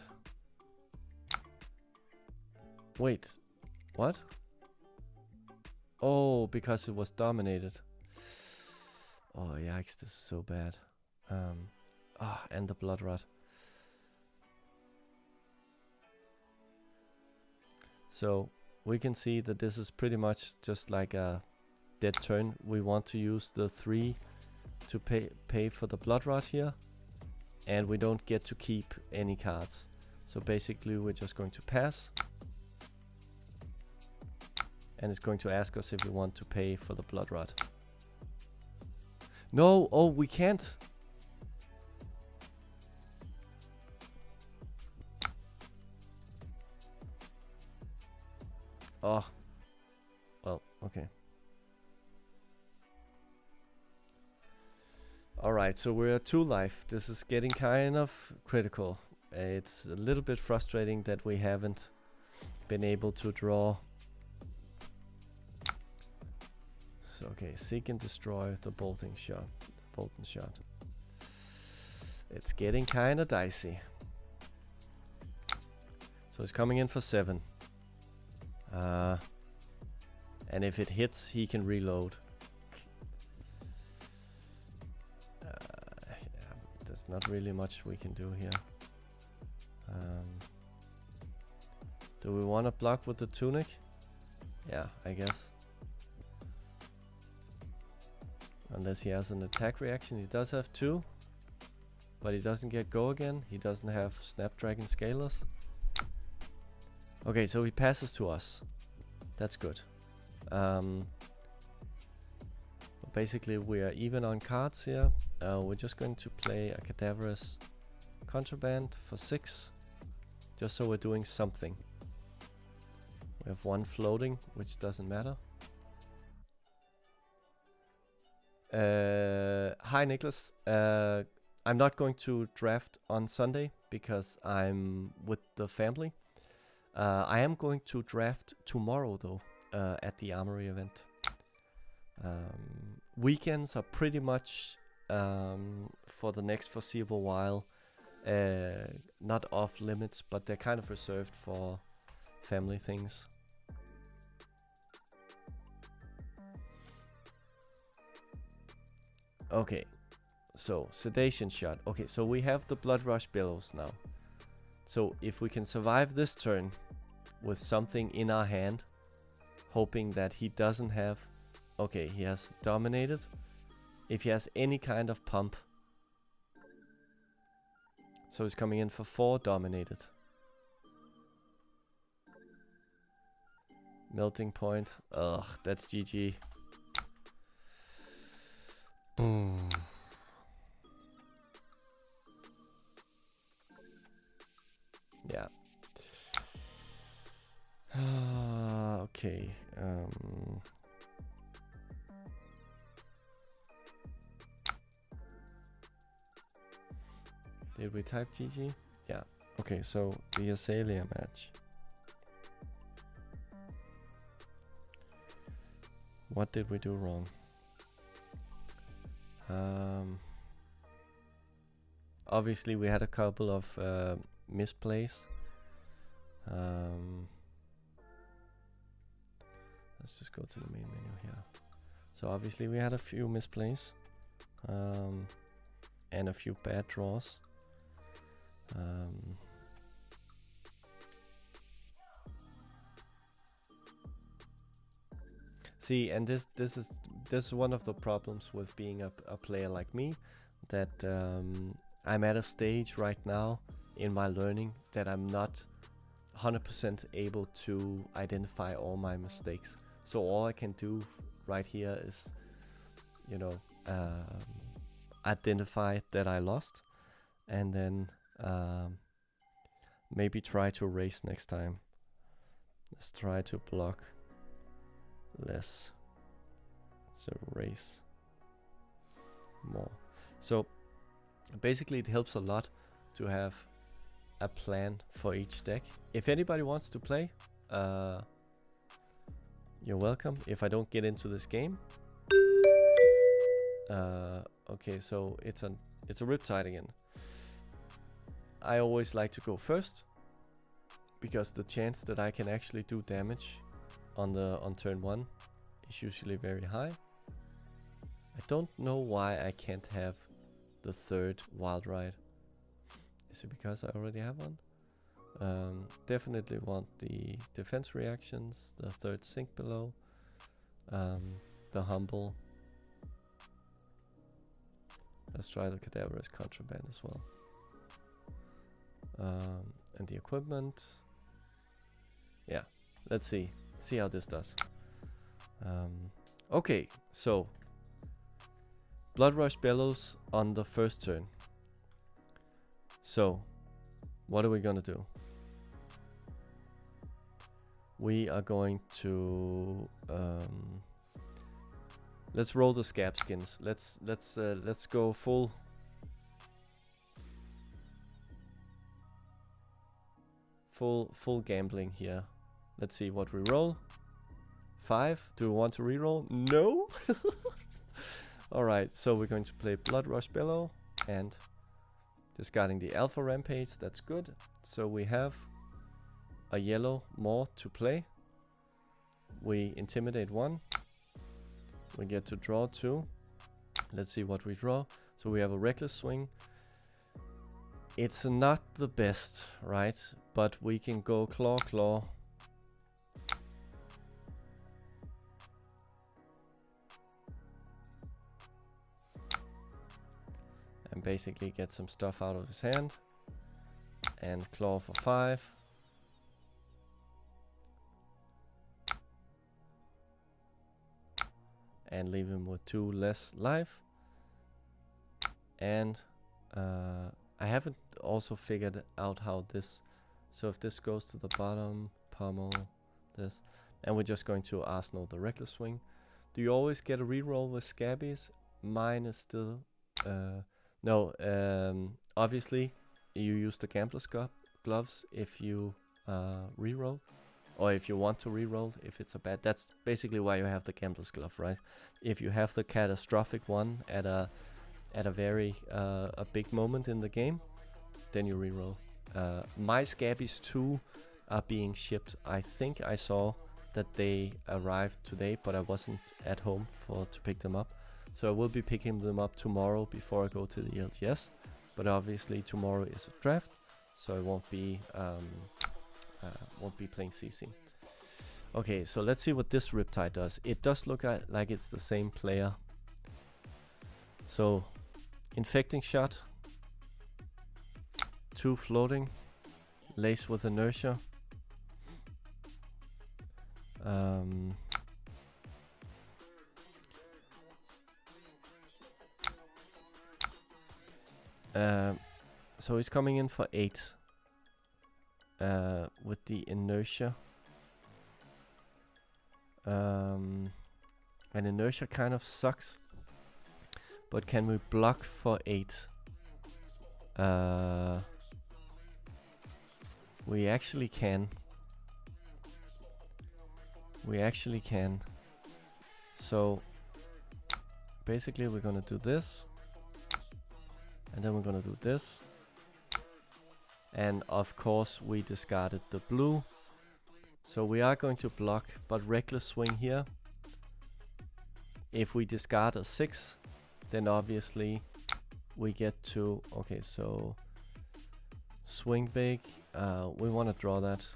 wait, what? Oh, because it was dominated. Oh yikes, this is so bad. And the Blood Rot. So we can see that this is pretty much just like a dead turn. We want to use the 3 to pay for the blood rot here, and we don't get to keep any cards. So basically we're just going to pass, and it's going to ask us if we want to pay for the blood rot. No, oh, we can't. Oh, well, okay. Alright, so we're at 2 life. This is getting kind of critical. It's a little bit frustrating that we haven't been able to draw. So, okay, seek and destroy the bolting shot. Bolton shot. It's getting kind of dicey. So he's coming in for 7. And if it hits, he can reload. Yeah, there's not really much we can do here. Do we want to block with the tunic? Yeah, I guess. Unless he has an attack reaction. He does have 2. But he doesn't get go again. He doesn't have Snapdragon Scalers. Okay, so he passes to us. That's good. Basically, we are even on cards here. We're just going to play a Cadaverous Contraband for 6. Just so we're doing something. We have 1 floating, which doesn't matter. Hi, Nicholas. I'm not going to draft on Sunday because I'm with the family. I am going to draft tomorrow though, at the Armoury event. Weekends are pretty much for the next foreseeable while not off limits, but they're kind of reserved for family things. Okay, so sedation shot. Okay, so we have the Blood Rush Billows now. So if we can survive this turn with something in our hand, hoping that he doesn't have... Okay, he has dominated. If he has any kind of pump. So he's coming in for 4 dominated. Melting point. Ugh, that's GG. Yeah. Okay. Did we type GG? Yeah. Okay, so the Azalea match. What did we do wrong? Obviously we had a couple of misplays. Let's just go to the main menu here. So obviously we had a few misplays and a few bad draws. See, and this is one of the problems with being a player like me, that I'm at a stage right now in my learning that I'm not 100% able to identify all my mistakes. So all I can do right here is, you know, identify that I lost, and then maybe try to race next time. Let's try to block less, so race more. So basically it helps a lot to have a plan for each deck. If anybody wants to play, you're welcome. If I don't get into this game, okay, so it's a Riptide again. I always like to go first because the chance that I can actually do damage on turn 1 is usually very high. I don't know why I can't have the 3rd Wild Ride. Is it because I already have one? Definitely want the defense reactions, the third sink below, the humble. Let's try the cadaverous contraband as well. And the equipment. Yeah, let's see how this does. Okay, so Blood Rush Bellows on the first turn. So what are we gonna do? We are going to let's roll the scab skins. Let's go full gambling here. Let's see what we roll. 5. Do we want to reroll? No. Alright, so we're going to play Blood Rush Bellow and discarding the Alpha Rampage. That's good. So we have a yellow more to play. We intimidate 1. We get to draw 2. Let's see what we draw. So we have a reckless swing. It's not the best, right? But we can go claw. And basically get some stuff out of his hand. And claw for 5. And leave him with 2 less life. And I haven't also figured out how this, so if this goes to the bottom, pummel this, and we're just going to Arsenal the reckless swing. Do you always get a reroll with scabbies? Mine is still no, obviously you use the gambler's gloves if you reroll, or if you want to reroll if it's a bad. That's basically why you have the gambler's glove, right? If you have the catastrophic one at a very a big moment in the game, then you reroll. My scabbies 2 are being shipped. I think I saw that they arrived today, but I wasn't at home to pick them up. So I will be picking them up tomorrow before I go to the LGS. But obviously tomorrow is a draft, so I won't be playing CC. Okay, so let's see what this Riptide does. It does look like it's the same player. So infecting shot, 2 floating, lace with inertia. So he's coming in for 8 with the inertia. And inertia kind of sucks. But can we block for 8? We actually can. So basically we're gonna do this. And then we're gonna do this. And of course we discarded the blue. So we are going to block, but reckless swing here. If we discard a 6, then obviously we get to, okay, so swing big. We want to draw that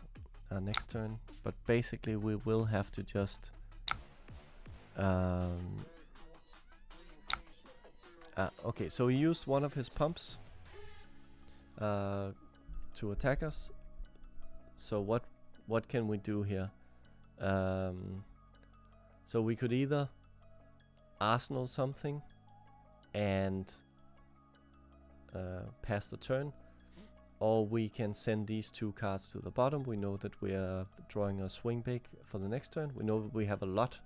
next turn, but basically we will have to just okay, so he used one of his pumps to attack us. So what can we do here? So we could either Arsenal something and pass the turn, or we can send these 2 cards to the bottom. We know that we are drawing a swing big for the next turn. We know that we have a lot.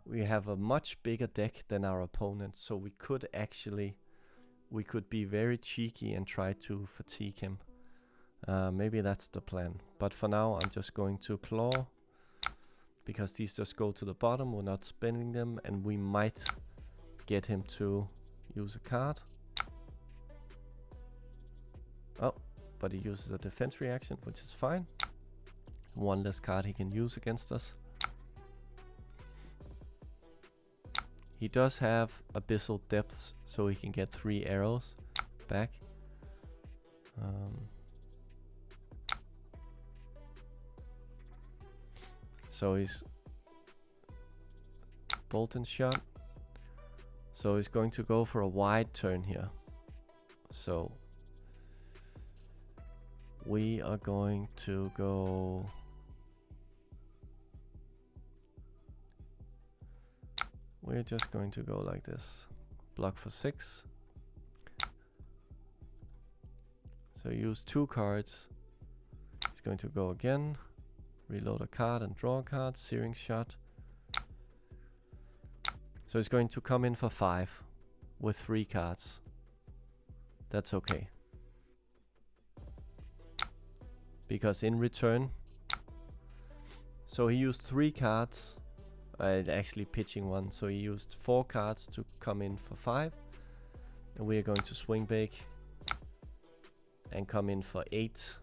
We have a much bigger deck than our opponent, so we could be very cheeky and try to fatigue him. Maybe that's the plan. But for now, I'm just going to claw, because these just go to the bottom. We're not spending them, and we might get him to use a card. Oh, but he uses a defense reaction, which is fine. 1 less card he can use against us. He does have Abyssal Depths, so he can get 3 arrows back. So he's bolt and shot. So he's going to go for a wide turn here. So we are going to go. We're just going to go like this. Block for 6. So use 2 cards. He's going to go again. Reload a card and draw a card. Searing shot. So he's going to come in for 5 with 3 cards. That's okay. Because in return, so he used 3 cards, actually pitching 1, so he used 4 cards to come in for 5, and we are going to swing big and come in for 8.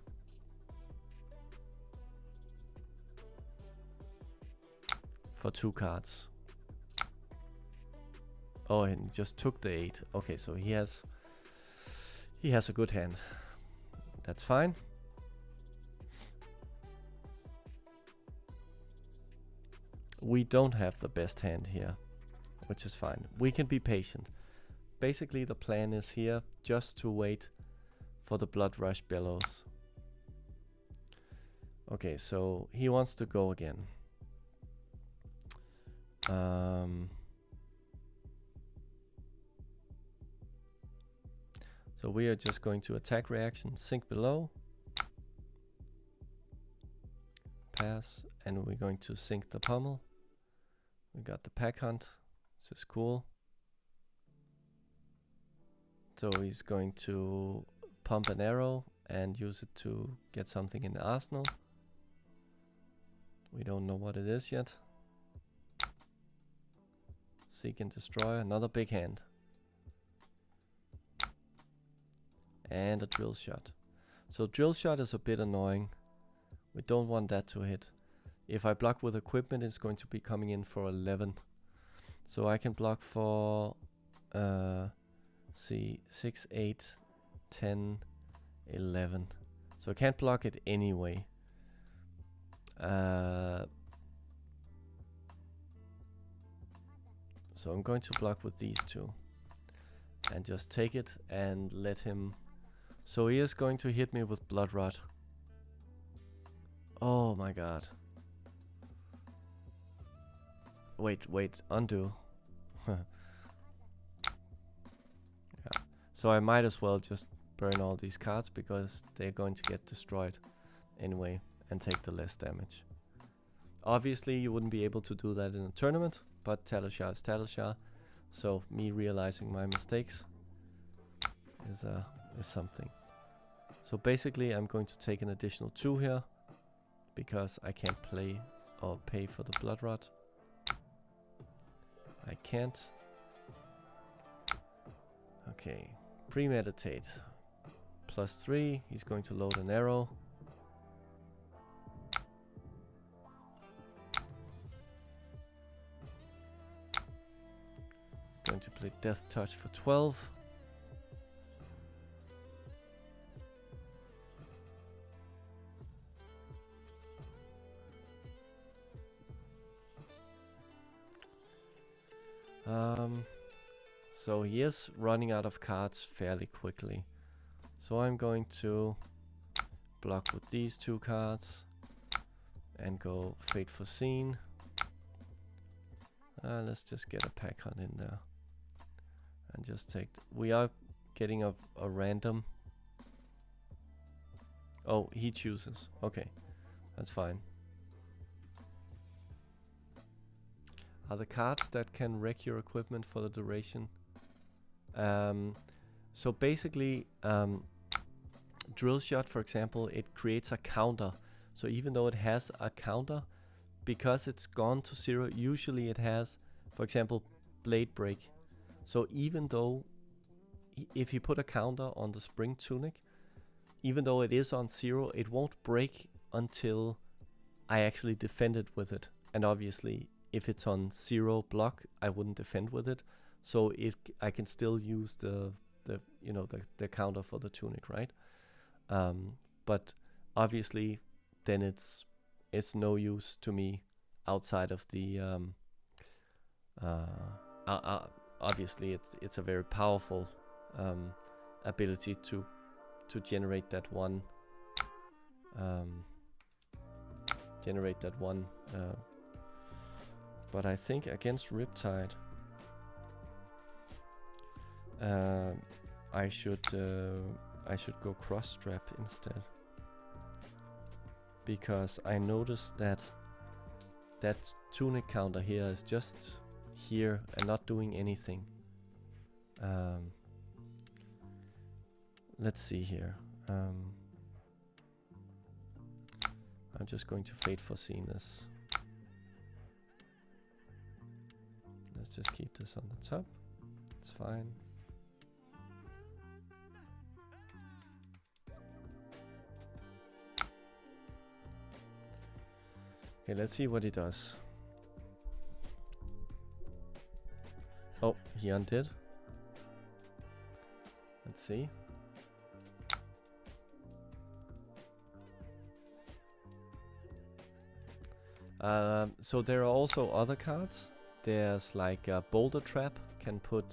For 2 cards. Oh, and just took the 8. Okay, so he has a good hand. That's fine. We don't have the best hand here, which is fine. We can be patient. Basically, the plan is here just to wait for the Blood Rush Bellows. Okay, so he wants to go again. So we are just going to attack reaction, sink below, pass, and we're going to sink the pommel. We got the pack hunt. This is cool. So he's going to pump an arrow and use it to get something in the arsenal. We don't know what it is yet. Seek and destroy, another big hand. And a drill shot. So drill shot is a bit annoying. We don't want that to hit. If I block with equipment, it's going to be coming in for 11. So I can block for, see, 6, 8, 10, 11. So I can't block it anyway. So I'm going to block with these 2. And just take it and let him. So he is going to hit me with Blood Rot. Oh my god. Wait, undo. Yeah. So I might as well just burn all these cards because they're going to get destroyed anyway and take the less damage. Obviously you wouldn't be able to do that in a tournament, but Talishar is Talishar, so me realizing my mistakes is something. So basically I'm going to take an additional 2 here because I can't play or pay for the Blood Rot. I can't. Okay, premeditate. +3, he's going to load an arrow. Going to play Death Touch for 12. So he is running out of cards fairly quickly. So I'm going to block with these 2 cards and go Fate Foreseen. Let's just get a pack hunt in there and just take. We are getting a random. Oh, he chooses. Okay, that's fine. Are the cards that can wreck your equipment for the duration? So basically, drill shot, for example, it creates a counter. So even though it has a counter, because it's gone to 0, usually it has, for example, blade break. So even though if you put a counter on the spring tunic, even though it is on 0, it won't break until I actually defend it with it. And obviously, if it's on 0 block, I wouldn't defend with it. So I can still use the counter for the tunic, right? But obviously, then it's no use to me outside of the obviously it's a very powerful ability to generate that one but I think against Riptide I should go cross strap instead, because I noticed that tunic counter here is just here and not doing anything. Let's see here. I'm just going to fate foreseen this. Let's just keep this on the top. It's fine. Okay, let's see what he does. Oh, he undid. Let's see. So there are also other cards. There's like a boulder trap, can put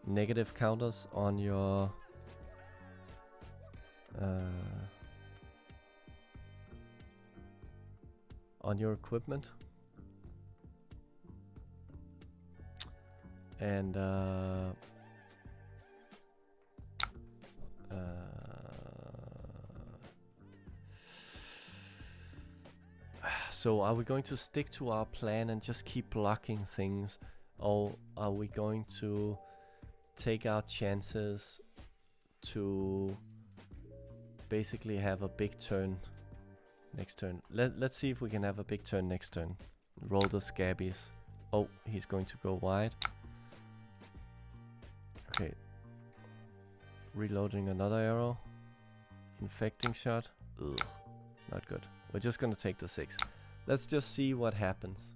negative counters on your equipment. And so are we going to stick to our plan and just keep blocking things, or are we going to take our chances to basically have a big turn next turn? Let's see if we can have a big turn next turn. Roll the scabbies. Oh, he's going to go wide. Okay. Reloading another arrow. Infecting shot. Ugh, not good. We're just gonna take the 6. Let's just see what happens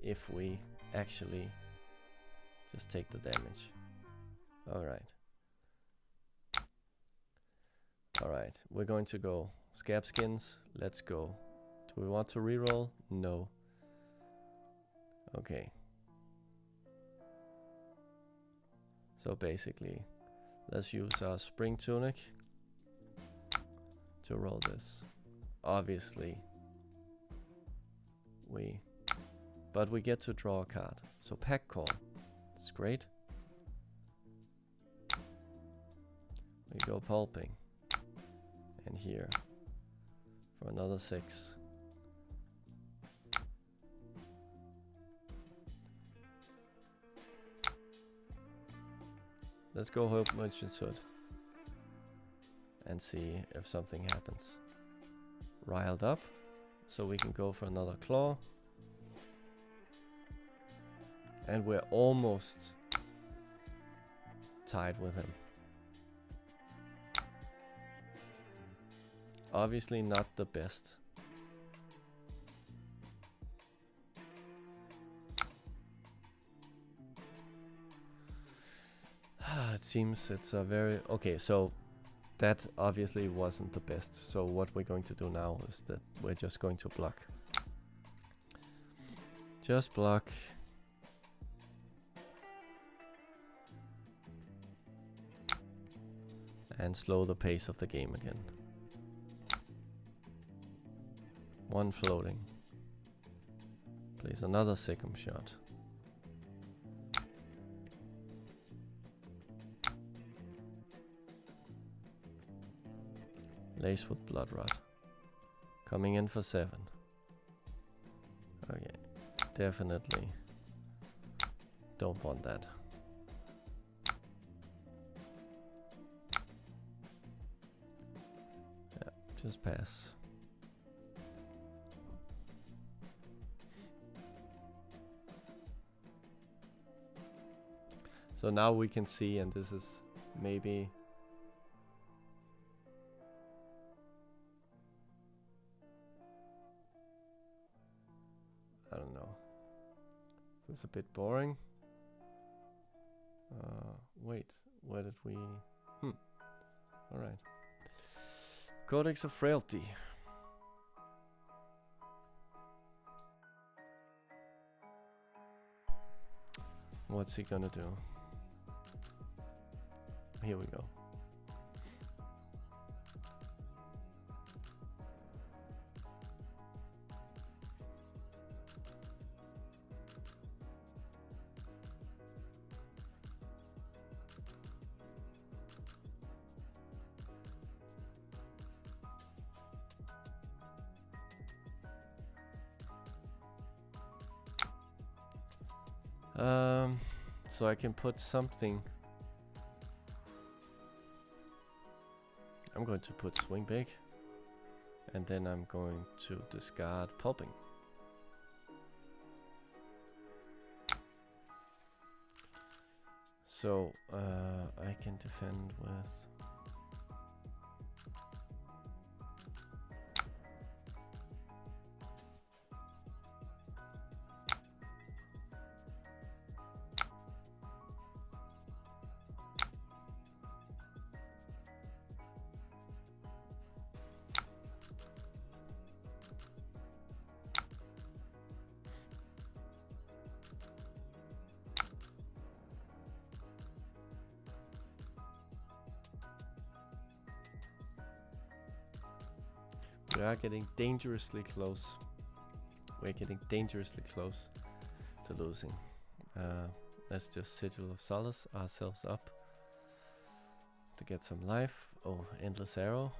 if we actually just take the damage. Alright. Alright, we're going to go. Scab skins, let's go. Do we want to reroll? No. Okay. So basically, let's use our spring tunic to roll this. Obviously, but we get to draw a card. So pack call, it's great. We go pulping, and here for another 6. Let's go Hope Merchant's Hood and see if something happens. Riled up, so we can go for another claw. And we're almost tied with him. Obviously not the best. It seems it's a very... Okay, so that obviously wasn't the best. So what we're going to do now is that we're just going to block. Just block. And slow the pace of the game again. 1 floating. Place another second shot. Lace with Blood Rot. Coming in for 7. Okay, definitely don't want that. Yeah, just pass. So now we can see, and this is maybe... I don't know. This is a bit boring. Wait, where did we... Alright. Codex of Frailty. What's he gonna do? Here we go. So I can put something. I'm going to put swing big, and then I'm going to discard pulping. So I can defend with. We are getting dangerously close. We're getting dangerously close to losing. Let's just Sigil of Solace ourselves up to get some life. Oh, Endless Arrow.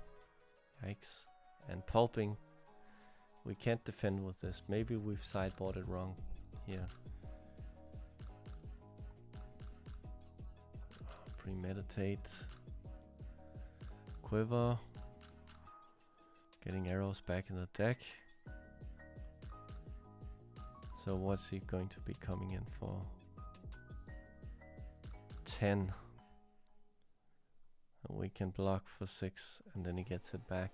Yikes. And pulping. We can't defend with this. Maybe we've sideboarded wrong here. Premeditate. Quiver. Getting arrows back in the deck. So what's he going to be coming in for? 10. And we can block for 6 and then he gets it back.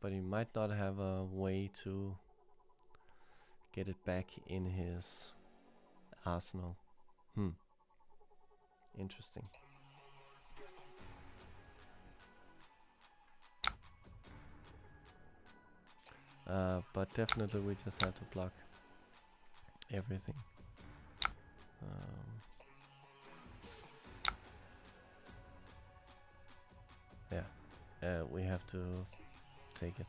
But he might not have a way to get it back in his arsenal. Interesting. But definitely we just have to block everything. Yeah, we have to take it.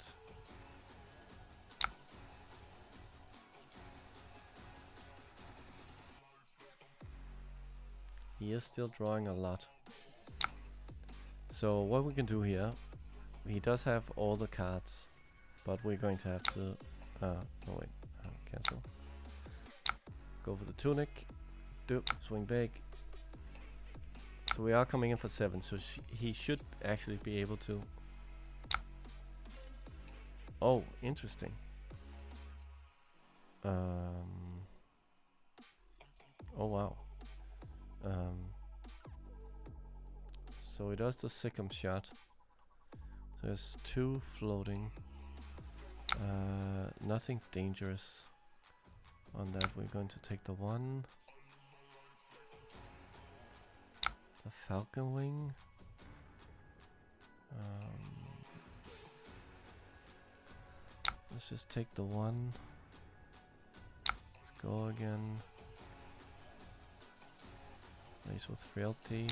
He is still drawing a lot. So what we can do here, he does have all the cards, but we're going to have to cancel. Go for the tunic. Swing big. So we are coming in for 7, so he should actually be able to. Oh, interesting. Oh wow. So he does the second shot. There's 2 floating. Nothing dangerous on that. We're going to take the 1. The Falcon Wing. Let's just take the 1. Let's go again. Race with Frailty.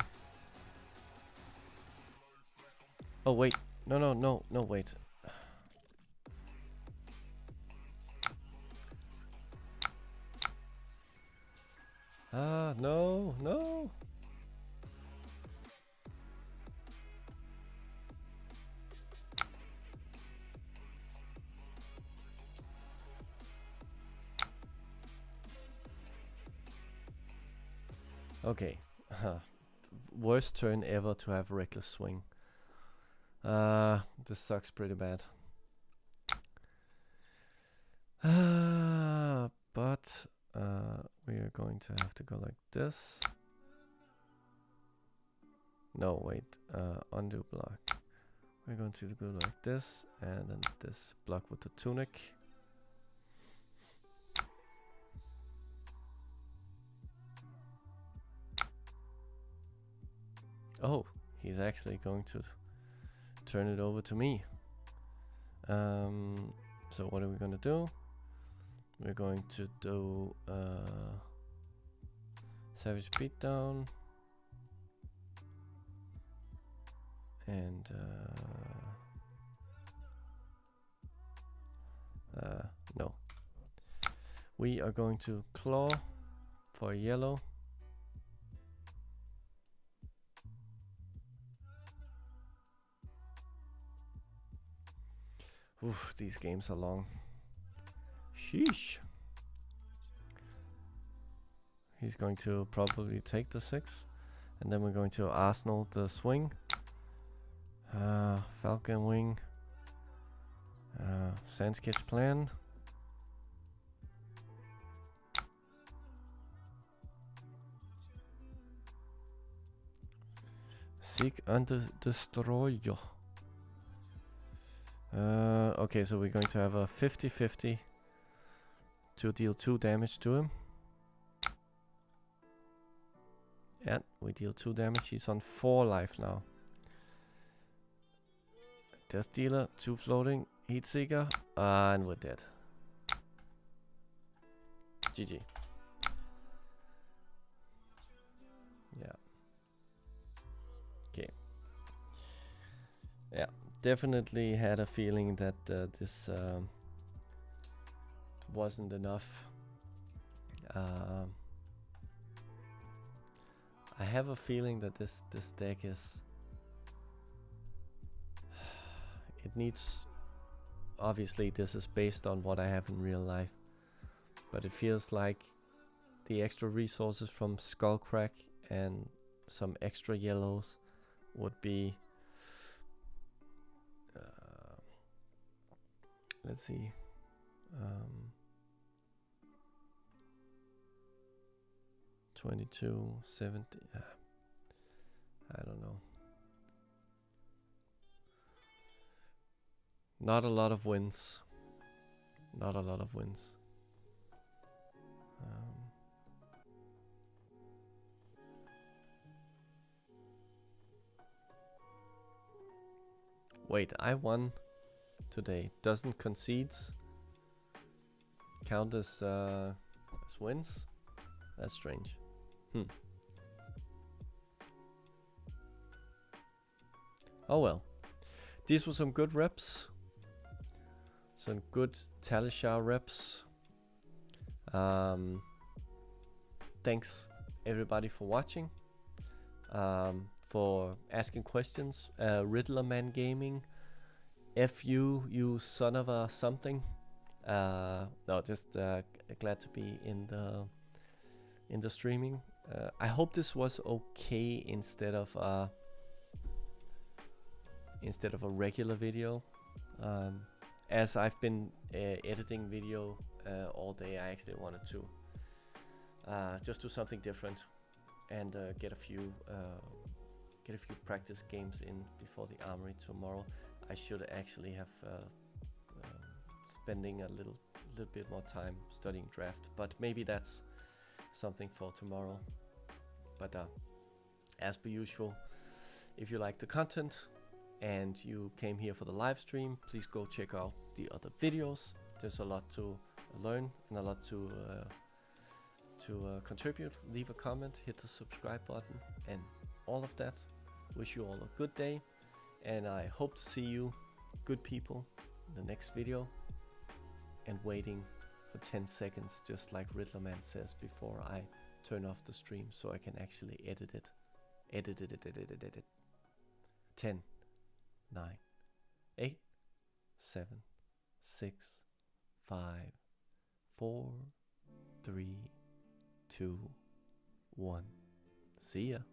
Oh wait, no, wait. No. Okay. Worst turn ever to have Reckless Swing. This sucks pretty bad. But we are going to have to go like this. No, wait. Undo block. We're going to go like this, and then this block with the tunic. Oh, he's actually going to turn it over to me. So what are we going to do? We're going to do Savage Beatdown. And no. We are going to claw for yellow. Oof, these games are long. Sheesh. He's going to probably take the 6. And then we're going to Arsenal the swing. Falcon Wing. Sand Sketch Plan. Seek under Destroyer. Okay, so we're going to have a 50-50 to deal 2 damage to him. And we deal 2 damage. He's on 4 life now. Death Dealer, 2 floating, Heat Seeker, and we're dead. GG. Yeah. Okay. Yeah, definitely had a feeling that this wasn't enough. I have a feeling that this deck is... It needs... Obviously this is based on what I have in real life. But it feels like the extra resources from Skullcrack and some extra yellows would be... let's see... 22, 70... I don't know. Not a lot of wins. Not a lot of wins. Wait, I won today. Doesn't concedes count as wins? That's strange. Oh well. These were some good reps. Some good Talishar reps. Thanks everybody for watching. For asking questions. Riddlerman Gaming. F you son of a something. No, just glad to be in the streaming. I hope this was okay instead of a regular video. As I've been editing video all day, I actually wanted to just do something different and get a few practice games in before the Armoury tomorrow. I should actually have spending a little bit more time studying draft, but maybe that's something for tomorrow. But as per usual, if you like the content and you came here for the live stream, please go check out the other videos. There's a lot to learn and a lot to contribute. Leave a comment, hit the subscribe button and all of that. Wish you all a good day, and I hope to see you good people in the next video. And waiting for 10 seconds, just like Riddlerman says, before I turn off the stream so I can actually edit it. Edit it. 10, 9, 8, 7, 6, 5, 4, 3, 2, 1. See ya.